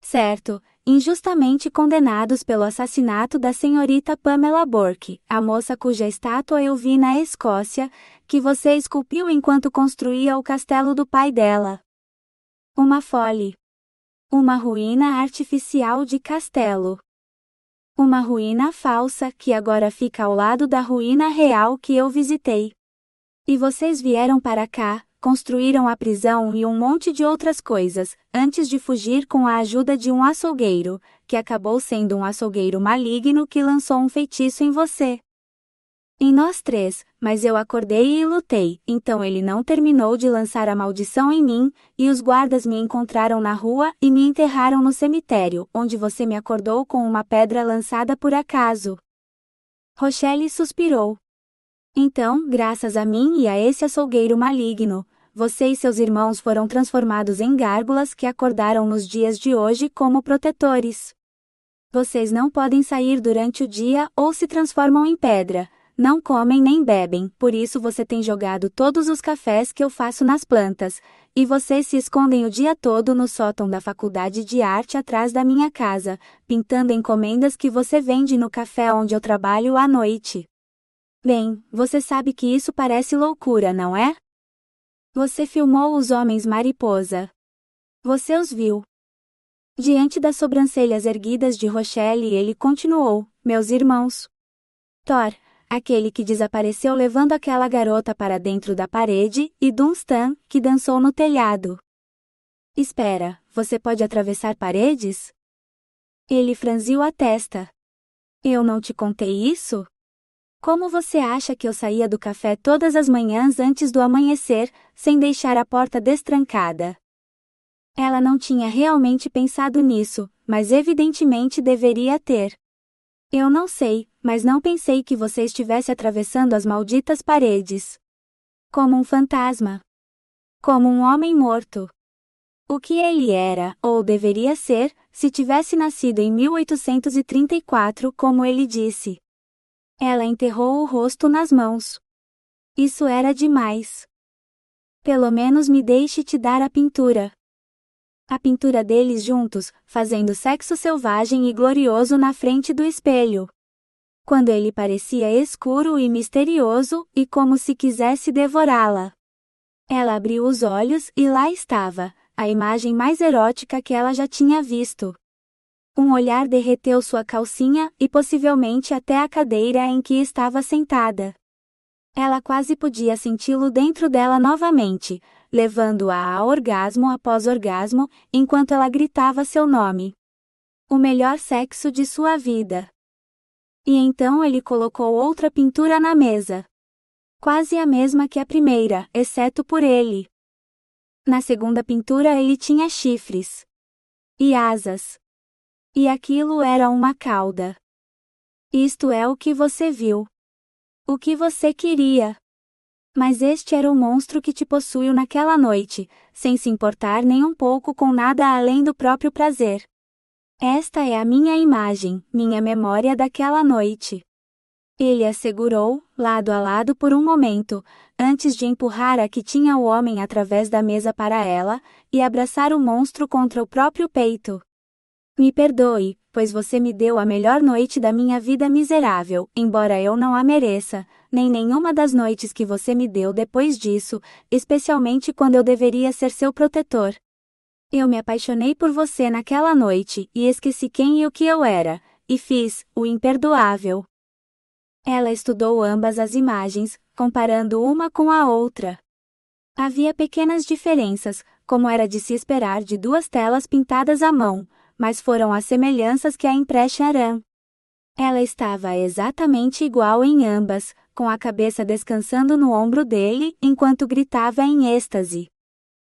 Certo, injustamente condenados pelo assassinato da senhorita Pamela Burke, a moça cuja estátua eu vi na Escócia, que você esculpiu enquanto construía o castelo do pai dela. Uma folly. Uma ruína artificial de castelo. Uma ruína falsa que agora fica ao lado da ruína real que eu visitei. E vocês vieram para cá, construíram a prisão e um monte de outras coisas, antes de fugir com a ajuda de um açougueiro, que acabou sendo um açougueiro maligno que lançou um feitiço em você. Em nós três, mas eu acordei e lutei, então ele não terminou de lançar a maldição em mim, e os guardas me encontraram na rua e me enterraram no cemitério, onde você me acordou com uma pedra lançada por acaso. Rochelle suspirou. Então, graças a mim e a esse açougueiro maligno, você e seus irmãos foram transformados em gárgulas que acordaram nos dias de hoje como protetores. Vocês não podem sair durante o dia ou se transformam em pedra, não comem nem bebem, por isso você tem jogado todos os cafés que eu faço nas plantas, e vocês se escondem o dia todo no sótão da faculdade de arte atrás da minha casa, pintando encomendas que você vende no café onde eu trabalho à noite. Bem, você sabe que isso parece loucura, não é? Você filmou os homens mariposa. Você os viu. Diante das sobrancelhas erguidas de Rochelle, ele continuou: meus irmãos. Thor, aquele que desapareceu levando aquela garota para dentro da parede, e Dunstan, que dançou no telhado. Espera, você pode atravessar paredes? Ele franziu a testa. Eu não te contei isso? Como você acha que eu saía do café todas as manhãs antes do amanhecer, sem deixar a porta destrancada? Ela não tinha realmente pensado nisso, mas evidentemente deveria ter. Eu não sei, mas não pensei que você estivesse atravessando as malditas paredes. Como um fantasma. Como um homem morto. O que ele era, ou deveria ser, se tivesse nascido em 1834, como ele disse. Ela enterrou o rosto nas mãos. Isso era demais. Pelo menos me deixe te dar a pintura. A pintura deles juntos, fazendo sexo selvagem e glorioso na frente do espelho. Quando ele parecia escuro e misterioso, e como se quisesse devorá-la. Ela abriu os olhos e lá estava, a imagem mais erótica que ela já tinha visto. Um olhar derreteu sua calcinha e possivelmente até a cadeira em que estava sentada. Ela quase podia senti-lo dentro dela novamente, levando-a a orgasmo após orgasmo, enquanto ela gritava seu nome. O melhor sexo de sua vida. E então ele colocou outra pintura na mesa. Quase a mesma que a primeira, exceto por ele. Na segunda pintura ele tinha chifres. E asas. E aquilo era uma cauda. Isto é o que você viu. O que você queria. Mas este era o monstro que te possuiu naquela noite, sem se importar nem um pouco com nada além do próprio prazer. Esta é a minha imagem, minha memória daquela noite. Ele a segurou, lado a lado por um momento, antes de empurrar a que tinha o homem através da mesa para ela, e abraçar o monstro contra o próprio peito. Me perdoe, pois você me deu a melhor noite da minha vida miserável, embora eu não a mereça, nem nenhuma das noites que você me deu depois disso, especialmente quando eu deveria ser seu protetor. Eu me apaixonei por você naquela noite, e esqueci quem e o que eu era, e fiz o imperdoável. Ela estudou ambas as imagens, comparando uma com a outra. Havia pequenas diferenças, como era de se esperar de duas telas pintadas à mão, mas foram as semelhanças que a impressionaram. Ela estava exatamente igual em ambas, com a cabeça descansando no ombro dele, enquanto gritava em êxtase.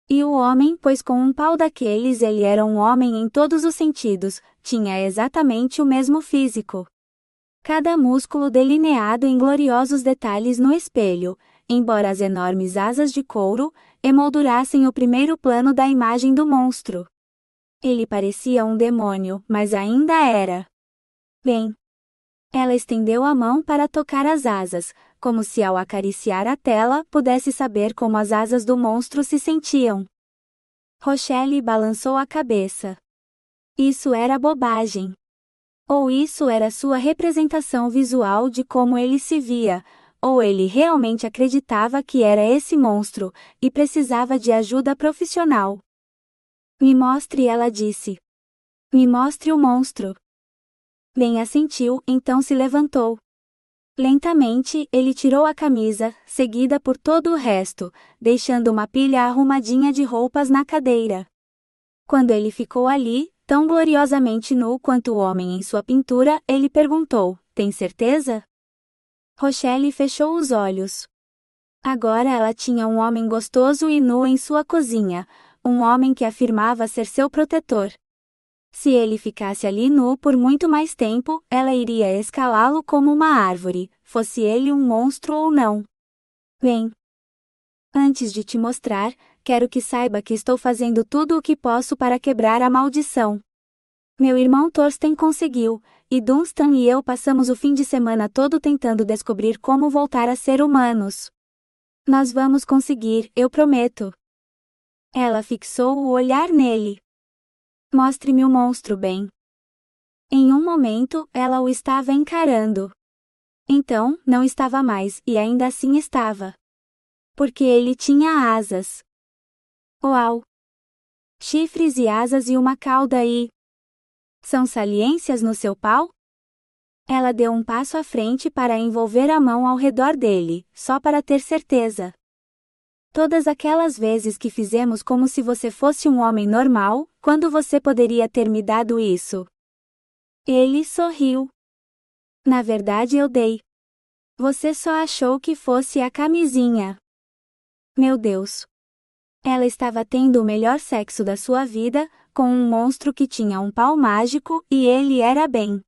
E o homem, pois com um pau daqueles ele era um homem em todos os sentidos, tinha exatamente o mesmo físico. Cada músculo delineado em gloriosos detalhes no espelho, embora as enormes asas de couro emoldurassem o primeiro plano da imagem do monstro. Ele parecia um demônio, mas ainda era. Bem. Ela estendeu a mão para tocar as asas, como se ao acariciar a tela pudesse saber como as asas do monstro se sentiam. Rochelle balançou a cabeça. Isso era bobagem. Ou isso era sua representação visual de como ele se via, ou ele realmente acreditava que era esse monstro, e precisava de ajuda profissional. Me mostre, ela disse. Me mostre o monstro. Ben assentiu, então se levantou. Lentamente, ele tirou a camisa, seguida por todo o resto, deixando uma pilha arrumadinha de roupas na cadeira. Quando ele ficou ali, tão gloriosamente nu quanto o homem em sua pintura, ele perguntou: tem certeza? Rochelle fechou os olhos. Agora ela tinha um homem gostoso e nu em sua cozinha, um homem que afirmava ser seu protetor. Se ele ficasse ali nu por muito mais tempo, ela iria escalá-lo como uma árvore, fosse ele um monstro ou não. Bem. Antes de te mostrar, quero que saiba que estou fazendo tudo o que posso para quebrar a maldição. Meu irmão Thorsten conseguiu, e Dunstan e eu passamos o fim de semana todo tentando descobrir como voltar a ser humanos. Nós vamos conseguir, eu prometo. Ela fixou o olhar nele. Mostre-me o monstro, Ben. Em um momento, ela o estava encarando. Então, não estava mais, e ainda assim estava. Porque ele tinha asas. Uau! Chifres e asas e uma cauda e... São saliências no seu pau? Ela deu um passo à frente para envolver a mão ao redor dele, só para ter certeza. Todas aquelas vezes que fizemos como se você fosse um homem normal, quando você poderia ter me dado isso? Ele sorriu. Na verdade eu dei. Você só achou que fosse a camisinha. Meu Deus. Ela estava tendo o melhor sexo da sua vida, com um monstro que tinha um pau mágico, e ele era Ben.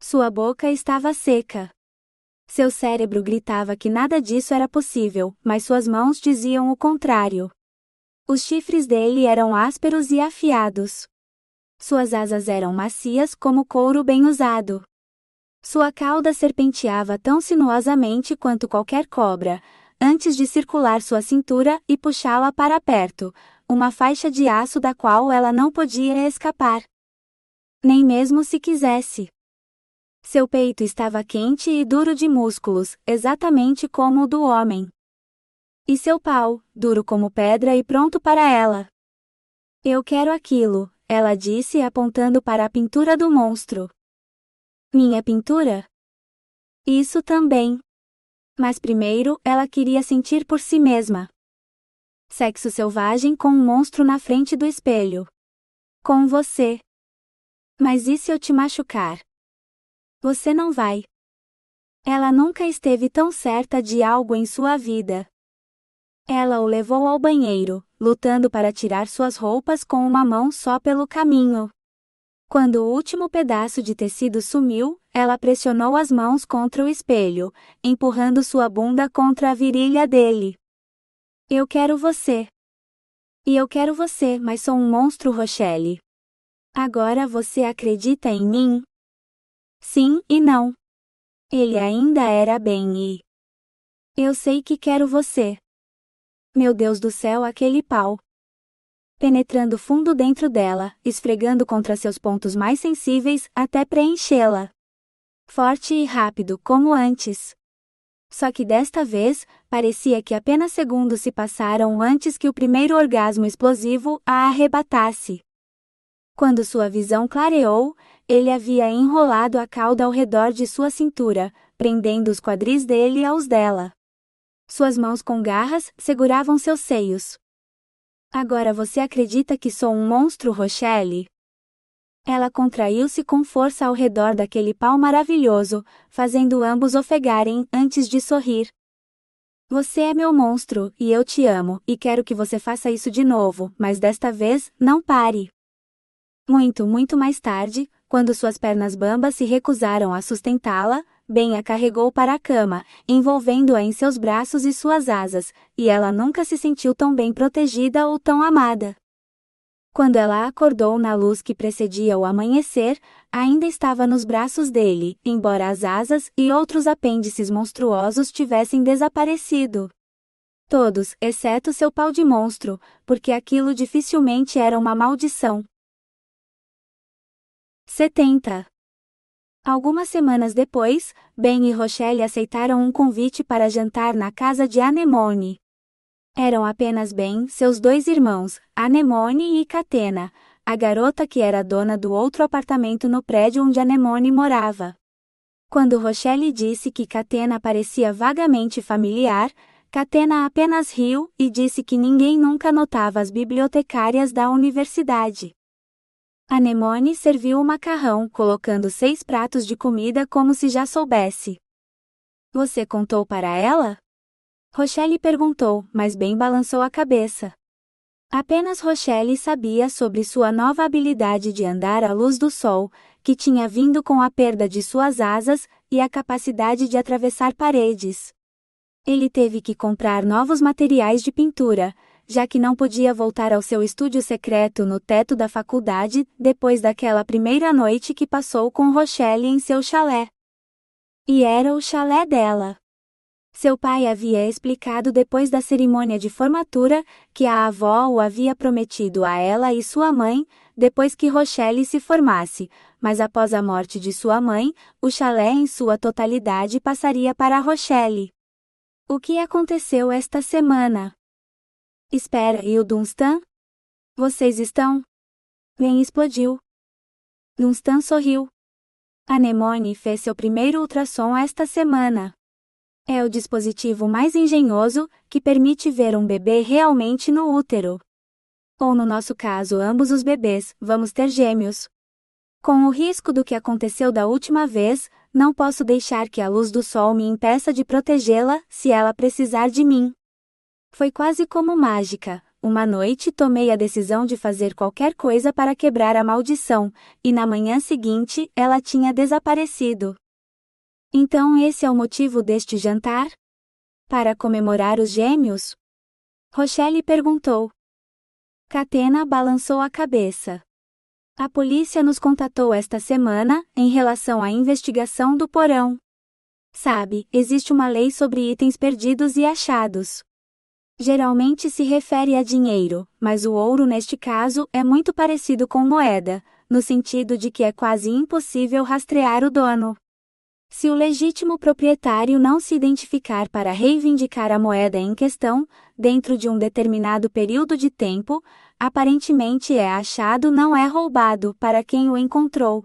Sua boca estava seca. Seu cérebro gritava que nada disso era possível, mas suas mãos diziam o contrário. Os chifres dele eram ásperos e afiados. Suas asas eram macias como couro bem usado. Sua cauda serpenteava tão sinuosamente quanto qualquer cobra, antes de circular sua cintura e puxá-la para perto, uma faixa de aço da qual ela não podia escapar. Nem mesmo se quisesse. Seu peito estava quente e duro de músculos, exatamente como o do homem. E seu pau, duro como pedra e pronto para ela. Eu quero aquilo, ela disse apontando para a pintura do monstro. Minha pintura? Isso também. Mas primeiro, ela queria sentir por si mesma. Sexo selvagem com um monstro na frente do espelho. Com você. Mas e se eu te machucar? Você não vai. Ela nunca esteve tão certa de algo em sua vida. Ela o levou ao banheiro, lutando para tirar suas roupas com uma mão só pelo caminho. Quando o último pedaço de tecido sumiu, ela pressionou as mãos contra o espelho, empurrando sua bunda contra a virilha dele. Eu quero você. E eu quero você, mas sou um monstro, Rochelle. Agora você acredita em mim? Sim e não. Ele ainda era bem e... Eu sei que quero você. Meu Deus do céu, aquele pau. Penetrando fundo dentro dela, esfregando contra seus pontos mais sensíveis, até preenchê-la. Forte e rápido como antes. Só que desta vez, parecia que apenas segundos se passaram antes que o primeiro orgasmo explosivo a arrebatasse. Quando sua visão clareou, ele havia enrolado a cauda ao redor de sua cintura, prendendo os quadris dele aos dela. Suas mãos com garras seguravam seus seios. Agora você acredita que sou um monstro, Rochelle? Ela contraiu-se com força ao redor daquele pau maravilhoso, fazendo ambos ofegarem antes de sorrir. Você é meu monstro, e eu te amo, e quero que você faça isso de novo, mas desta vez, não pare. Muito mais tarde, quando suas pernas bambas se recusaram a sustentá-la, Ben a carregou para a cama, envolvendo-a em seus braços e suas asas, e ela nunca se sentiu tão bem protegida ou tão amada. Quando ela acordou na luz que precedia o amanhecer, ainda estava nos braços dele, embora as asas e outros apêndices monstruosos tivessem desaparecido. Todos, exceto seu pau de monstro, porque aquilo dificilmente era uma maldição. 70. Algumas semanas depois, Ben e Rochelle aceitaram um convite para jantar na casa de Anemone. Eram apenas Ben, seus dois irmãos, Anemone e Catena, a garota que era dona do outro apartamento no prédio onde Anemone morava. Quando Rochelle disse que Catena parecia vagamente familiar, Catena apenas riu e disse que ninguém nunca notava as bibliotecárias da universidade. Anemone serviu o macarrão, colocando 6 pratos de comida como se já soubesse. Você contou para ela? Rochelle perguntou, mas Ben balançou a cabeça. Apenas Rochelle sabia sobre sua nova habilidade de andar à luz do sol, que tinha vindo com a perda de suas asas e a capacidade de atravessar paredes. Ele teve que comprar novos materiais de pintura, já que não podia voltar ao seu estúdio secreto no teto da faculdade depois daquela primeira noite que passou com Rochelle em seu chalé. E era o chalé dela. Seu pai havia explicado depois da cerimônia de formatura que a avó o havia prometido a ela e sua mãe, depois que Rochelle se formasse, mas após a morte de sua mãe, o chalé em sua totalidade passaria para Rochelle. O que aconteceu esta semana? Espera, e o Dunstan? Vocês estão? Ben explodiu. Dunstan sorriu. Anemone fez seu primeiro ultrassom esta semana. É o dispositivo mais engenhoso, que permite ver um bebê realmente no útero. Ou no nosso caso ambos os bebês, vamos ter gêmeos. Com o risco do que aconteceu da última vez, não posso deixar que a luz do sol me impeça de protegê-la, se ela precisar de mim. Foi quase como mágica. Uma noite tomei a decisão de fazer qualquer coisa para quebrar a maldição, e na manhã seguinte, ela tinha desaparecido. Então esse é o motivo deste jantar? Para comemorar os gêmeos? Rochelle perguntou. Catena balançou a cabeça. A polícia nos contatou esta semana, em relação à investigação do porão. Sabe, existe uma lei sobre itens perdidos e achados. Geralmente se refere a dinheiro, mas o ouro neste caso é muito parecido com moeda, no sentido de que é quase impossível rastrear o dono. Se o legítimo proprietário não se identificar para reivindicar a moeda em questão, dentro de um determinado período de tempo, aparentemente é achado, não é roubado para quem o encontrou.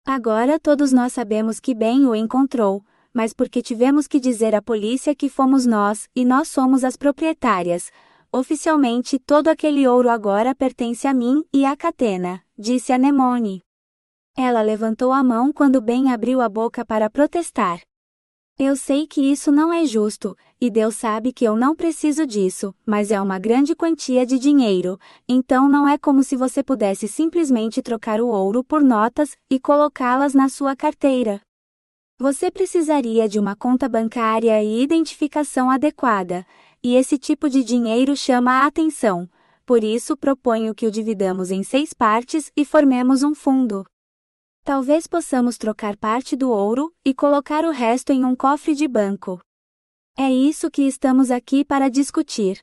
Agora todos nós sabemos que Ben o encontrou, mas porque tivemos que dizer à polícia que fomos nós, e nós somos as proprietárias. Oficialmente todo aquele ouro agora pertence a mim e a Catena, disse Anemone. Ela levantou a mão quando Ben abriu a boca para protestar. Eu sei que isso não é justo, e Deus sabe que eu não preciso disso, mas é uma grande quantia de dinheiro, então não é como se você pudesse simplesmente trocar o ouro por notas e colocá-las na sua carteira. Você precisaria de uma conta bancária e identificação adequada, e esse tipo de dinheiro chama a atenção, por isso proponho que o dividamos em 6 partes e formemos um fundo. Talvez possamos trocar parte do ouro e colocar o resto em um cofre de banco. É isso que estamos aqui para discutir.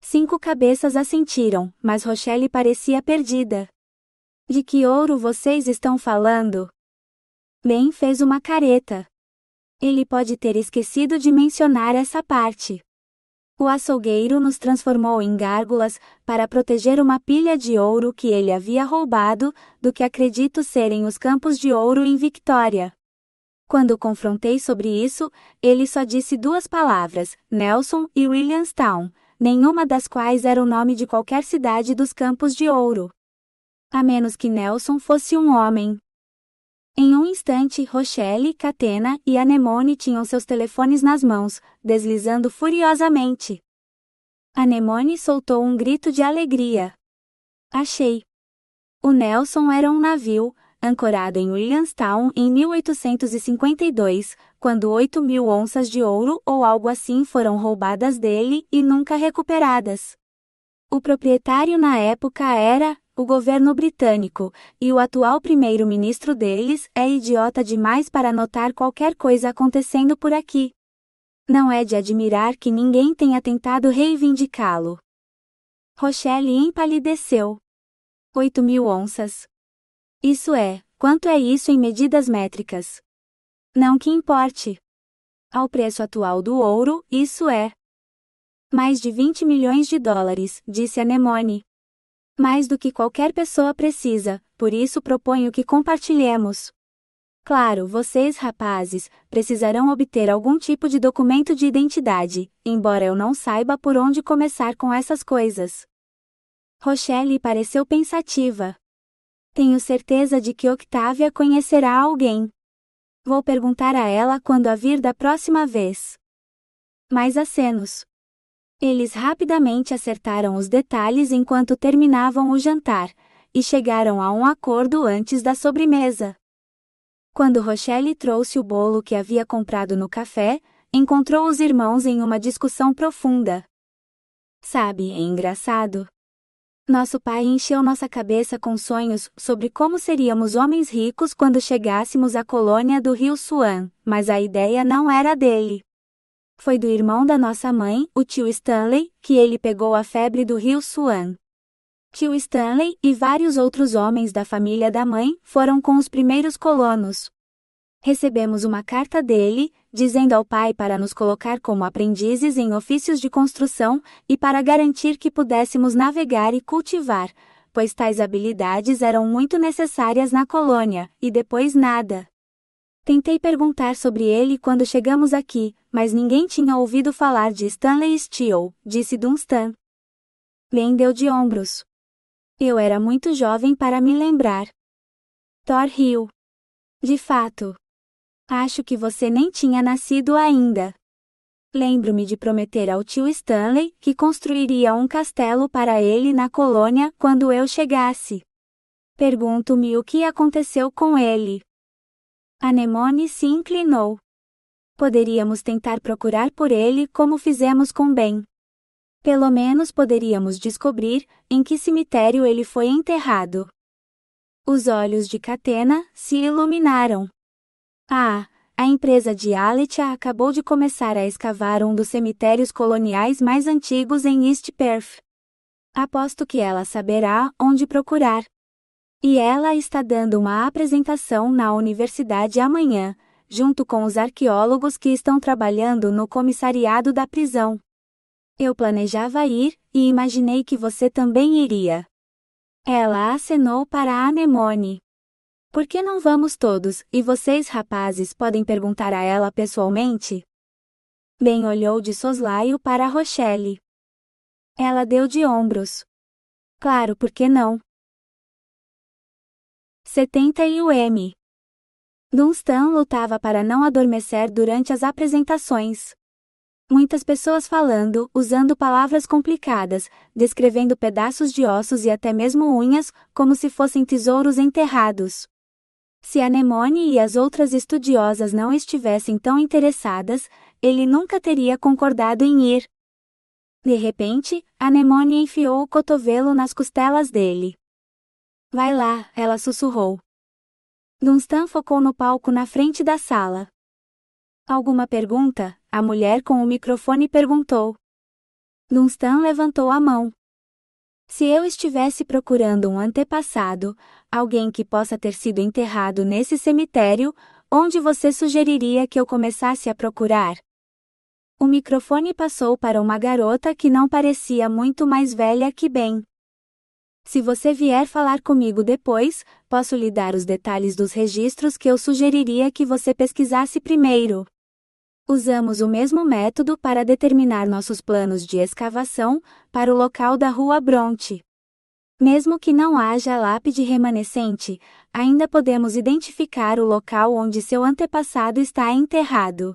5 cabeças assentiram, mas Rochelle parecia perdida. De que ouro vocês estão falando? Ben fez uma careta. Ele pode ter esquecido de mencionar essa parte. O açougueiro nos transformou em gárgulas para proteger uma pilha de ouro que ele havia roubado, do que acredito serem os campos de ouro em Victoria. Quando o confrontei sobre isso, ele só disse 2 palavras, Nelson e Williamstown, nenhuma das quais era o nome de qualquer cidade dos campos de ouro. A menos que Nelson fosse um homem. Em um instante, Rochelle, Catena e Anemone tinham seus telefones nas mãos, deslizando furiosamente. Anemone soltou um grito de alegria. Achei! O Nelson era um navio, ancorado em Williamstown em 1852, quando 8.000 onças de ouro ou algo assim foram roubadas dele e nunca recuperadas. O proprietário na época era o governo britânico, e o atual primeiro-ministro deles é idiota demais para notar qualquer coisa acontecendo por aqui. Não é de admirar que ninguém tenha tentado reivindicá-lo. Rochelle empalideceu. 8.000 onças. Isso é, quanto é isso em medidas métricas? Não que importe. Ao preço atual do ouro, isso é mais de 20 milhões de dólares, disse Anemone. Mais do que qualquer pessoa precisa, por isso proponho que compartilhemos. Claro, vocês, rapazes, precisarão obter algum tipo de documento de identidade, embora eu não saiba por onde começar com essas coisas. Rochelle pareceu pensativa. Tenho certeza de que Octavia conhecerá alguém. Vou perguntar a ela quando a vir da próxima vez. Mais acenos. Eles rapidamente acertaram os detalhes enquanto terminavam o jantar, e chegaram a um acordo antes da sobremesa. Quando Rochelle trouxe o bolo que havia comprado no café, encontrou os irmãos em uma discussão profunda. Sabe, é engraçado. Nosso pai encheu nossa cabeça com sonhos sobre como seríamos homens ricos quando chegássemos à colônia do Rio Swan, mas a ideia não era dele. Foi do irmão da nossa mãe, o tio Stanley, que ele pegou a febre do Rio Swan. Tio Stanley e vários outros homens da família da mãe foram com os primeiros colonos. Recebemos uma carta dele, dizendo ao pai para nos colocar como aprendizes em ofícios de construção e para garantir que pudéssemos navegar e cultivar, pois tais habilidades eram muito necessárias na colônia, e depois nada. Tentei perguntar sobre ele quando chegamos aqui, mas ninguém tinha ouvido falar de Stanley Steele, disse Dunstan. Ben deu de ombros. Eu era muito jovem para me lembrar. Thor riu. De fato. Acho que você nem tinha nascido ainda. Lembro-me de prometer ao tio Stanley que construiria um castelo para ele na colônia quando eu chegasse. Pergunto-me o que aconteceu com ele. Anemone se inclinou. Poderíamos tentar procurar por ele como fizemos com Ben. Pelo menos poderíamos descobrir em que cemitério ele foi enterrado. Os olhos de Catena se iluminaram. Ah, a empresa de Aletia acabou de começar a escavar um dos cemitérios coloniais mais antigos em East Perth. Aposto que ela saberá onde procurar. E ela está dando uma apresentação na universidade amanhã, junto com os arqueólogos que estão trabalhando no comissariado da prisão. Eu planejava ir, e imaginei que você também iria. Ela acenou para a Anemone. Por que não vamos todos, e vocês rapazes podem perguntar a ela pessoalmente? Ben olhou de soslaio para Rochelle. Ela deu de ombros. Claro, por que não? 70 UM. Dunstan lutava para não adormecer durante as apresentações. Muitas pessoas falando, usando palavras complicadas, descrevendo pedaços de ossos e até mesmo unhas, como se fossem tesouros enterrados. Se Anemone e as outras estudiosas não estivessem tão interessadas, ele nunca teria concordado em ir. De repente, Anemone enfiou o cotovelo nas costelas dele. Vai lá, ela sussurrou. Dunstan focou no palco na frente da sala. Alguma pergunta? A mulher com o microfone perguntou. Dunstan levantou a mão. Se eu estivesse procurando um antepassado, alguém que possa ter sido enterrado nesse cemitério, onde você sugeriria que eu começasse a procurar? O microfone passou para uma garota que não parecia muito mais velha que Ben. Se você vier falar comigo depois, posso lhe dar os detalhes dos registros que eu sugeriria que você pesquisasse primeiro. Usamos o mesmo método para determinar nossos planos de escavação para o local da Rua Bronte. Mesmo que não haja lápide remanescente, ainda podemos identificar o local onde seu antepassado está enterrado.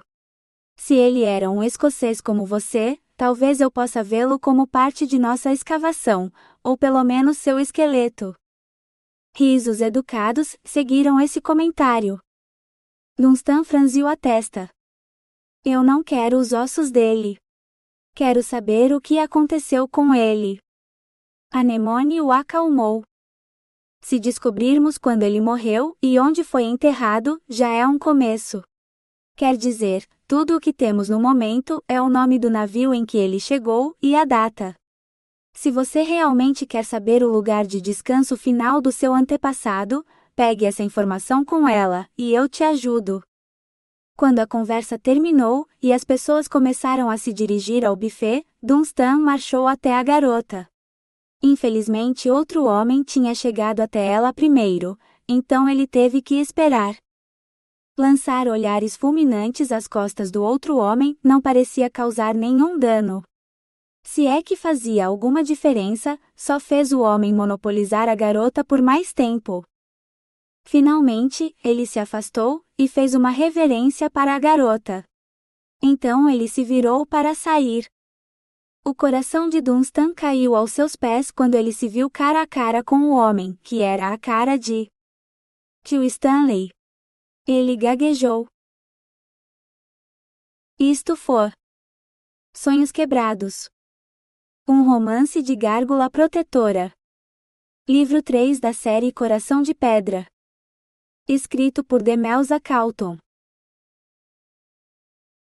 Se ele era um escocês como você, talvez eu possa vê-lo como parte de nossa escavação, ou pelo menos seu esqueleto. Risos educados seguiram esse comentário. Dunstan franziu a testa. Eu não quero os ossos dele. Quero saber o que aconteceu com ele. Anemone o acalmou. Se descobrirmos quando ele morreu e onde foi enterrado, já é um começo. Quer dizer, tudo o que temos no momento é o nome do navio em que ele chegou e a data. Se você realmente quer saber o lugar de descanso final do seu antepassado, pegue essa informação com ela, e eu te ajudo. Quando a conversa terminou, e as pessoas começaram a se dirigir ao buffet, Dunstan marchou até a garota. Infelizmente outro homem tinha chegado até ela primeiro, então ele teve que esperar. Lançar olhares fulminantes às costas do outro homem não parecia causar nenhum dano. Se é que fazia alguma diferença, só fez o homem monopolizar a garota por mais tempo. Finalmente, ele se afastou, e fez uma reverência para a garota. Então ele se virou para sair. O coração de Dunstan caiu aos seus pés quando ele se viu cara a cara com o homem, que era a cara de Tio Stanley. Ele gaguejou. Isto foi Sonhos Quebrados. Um romance de gárgula protetora. Livro 3 da série Coração de Pedra. Escrito por Demelza Calton.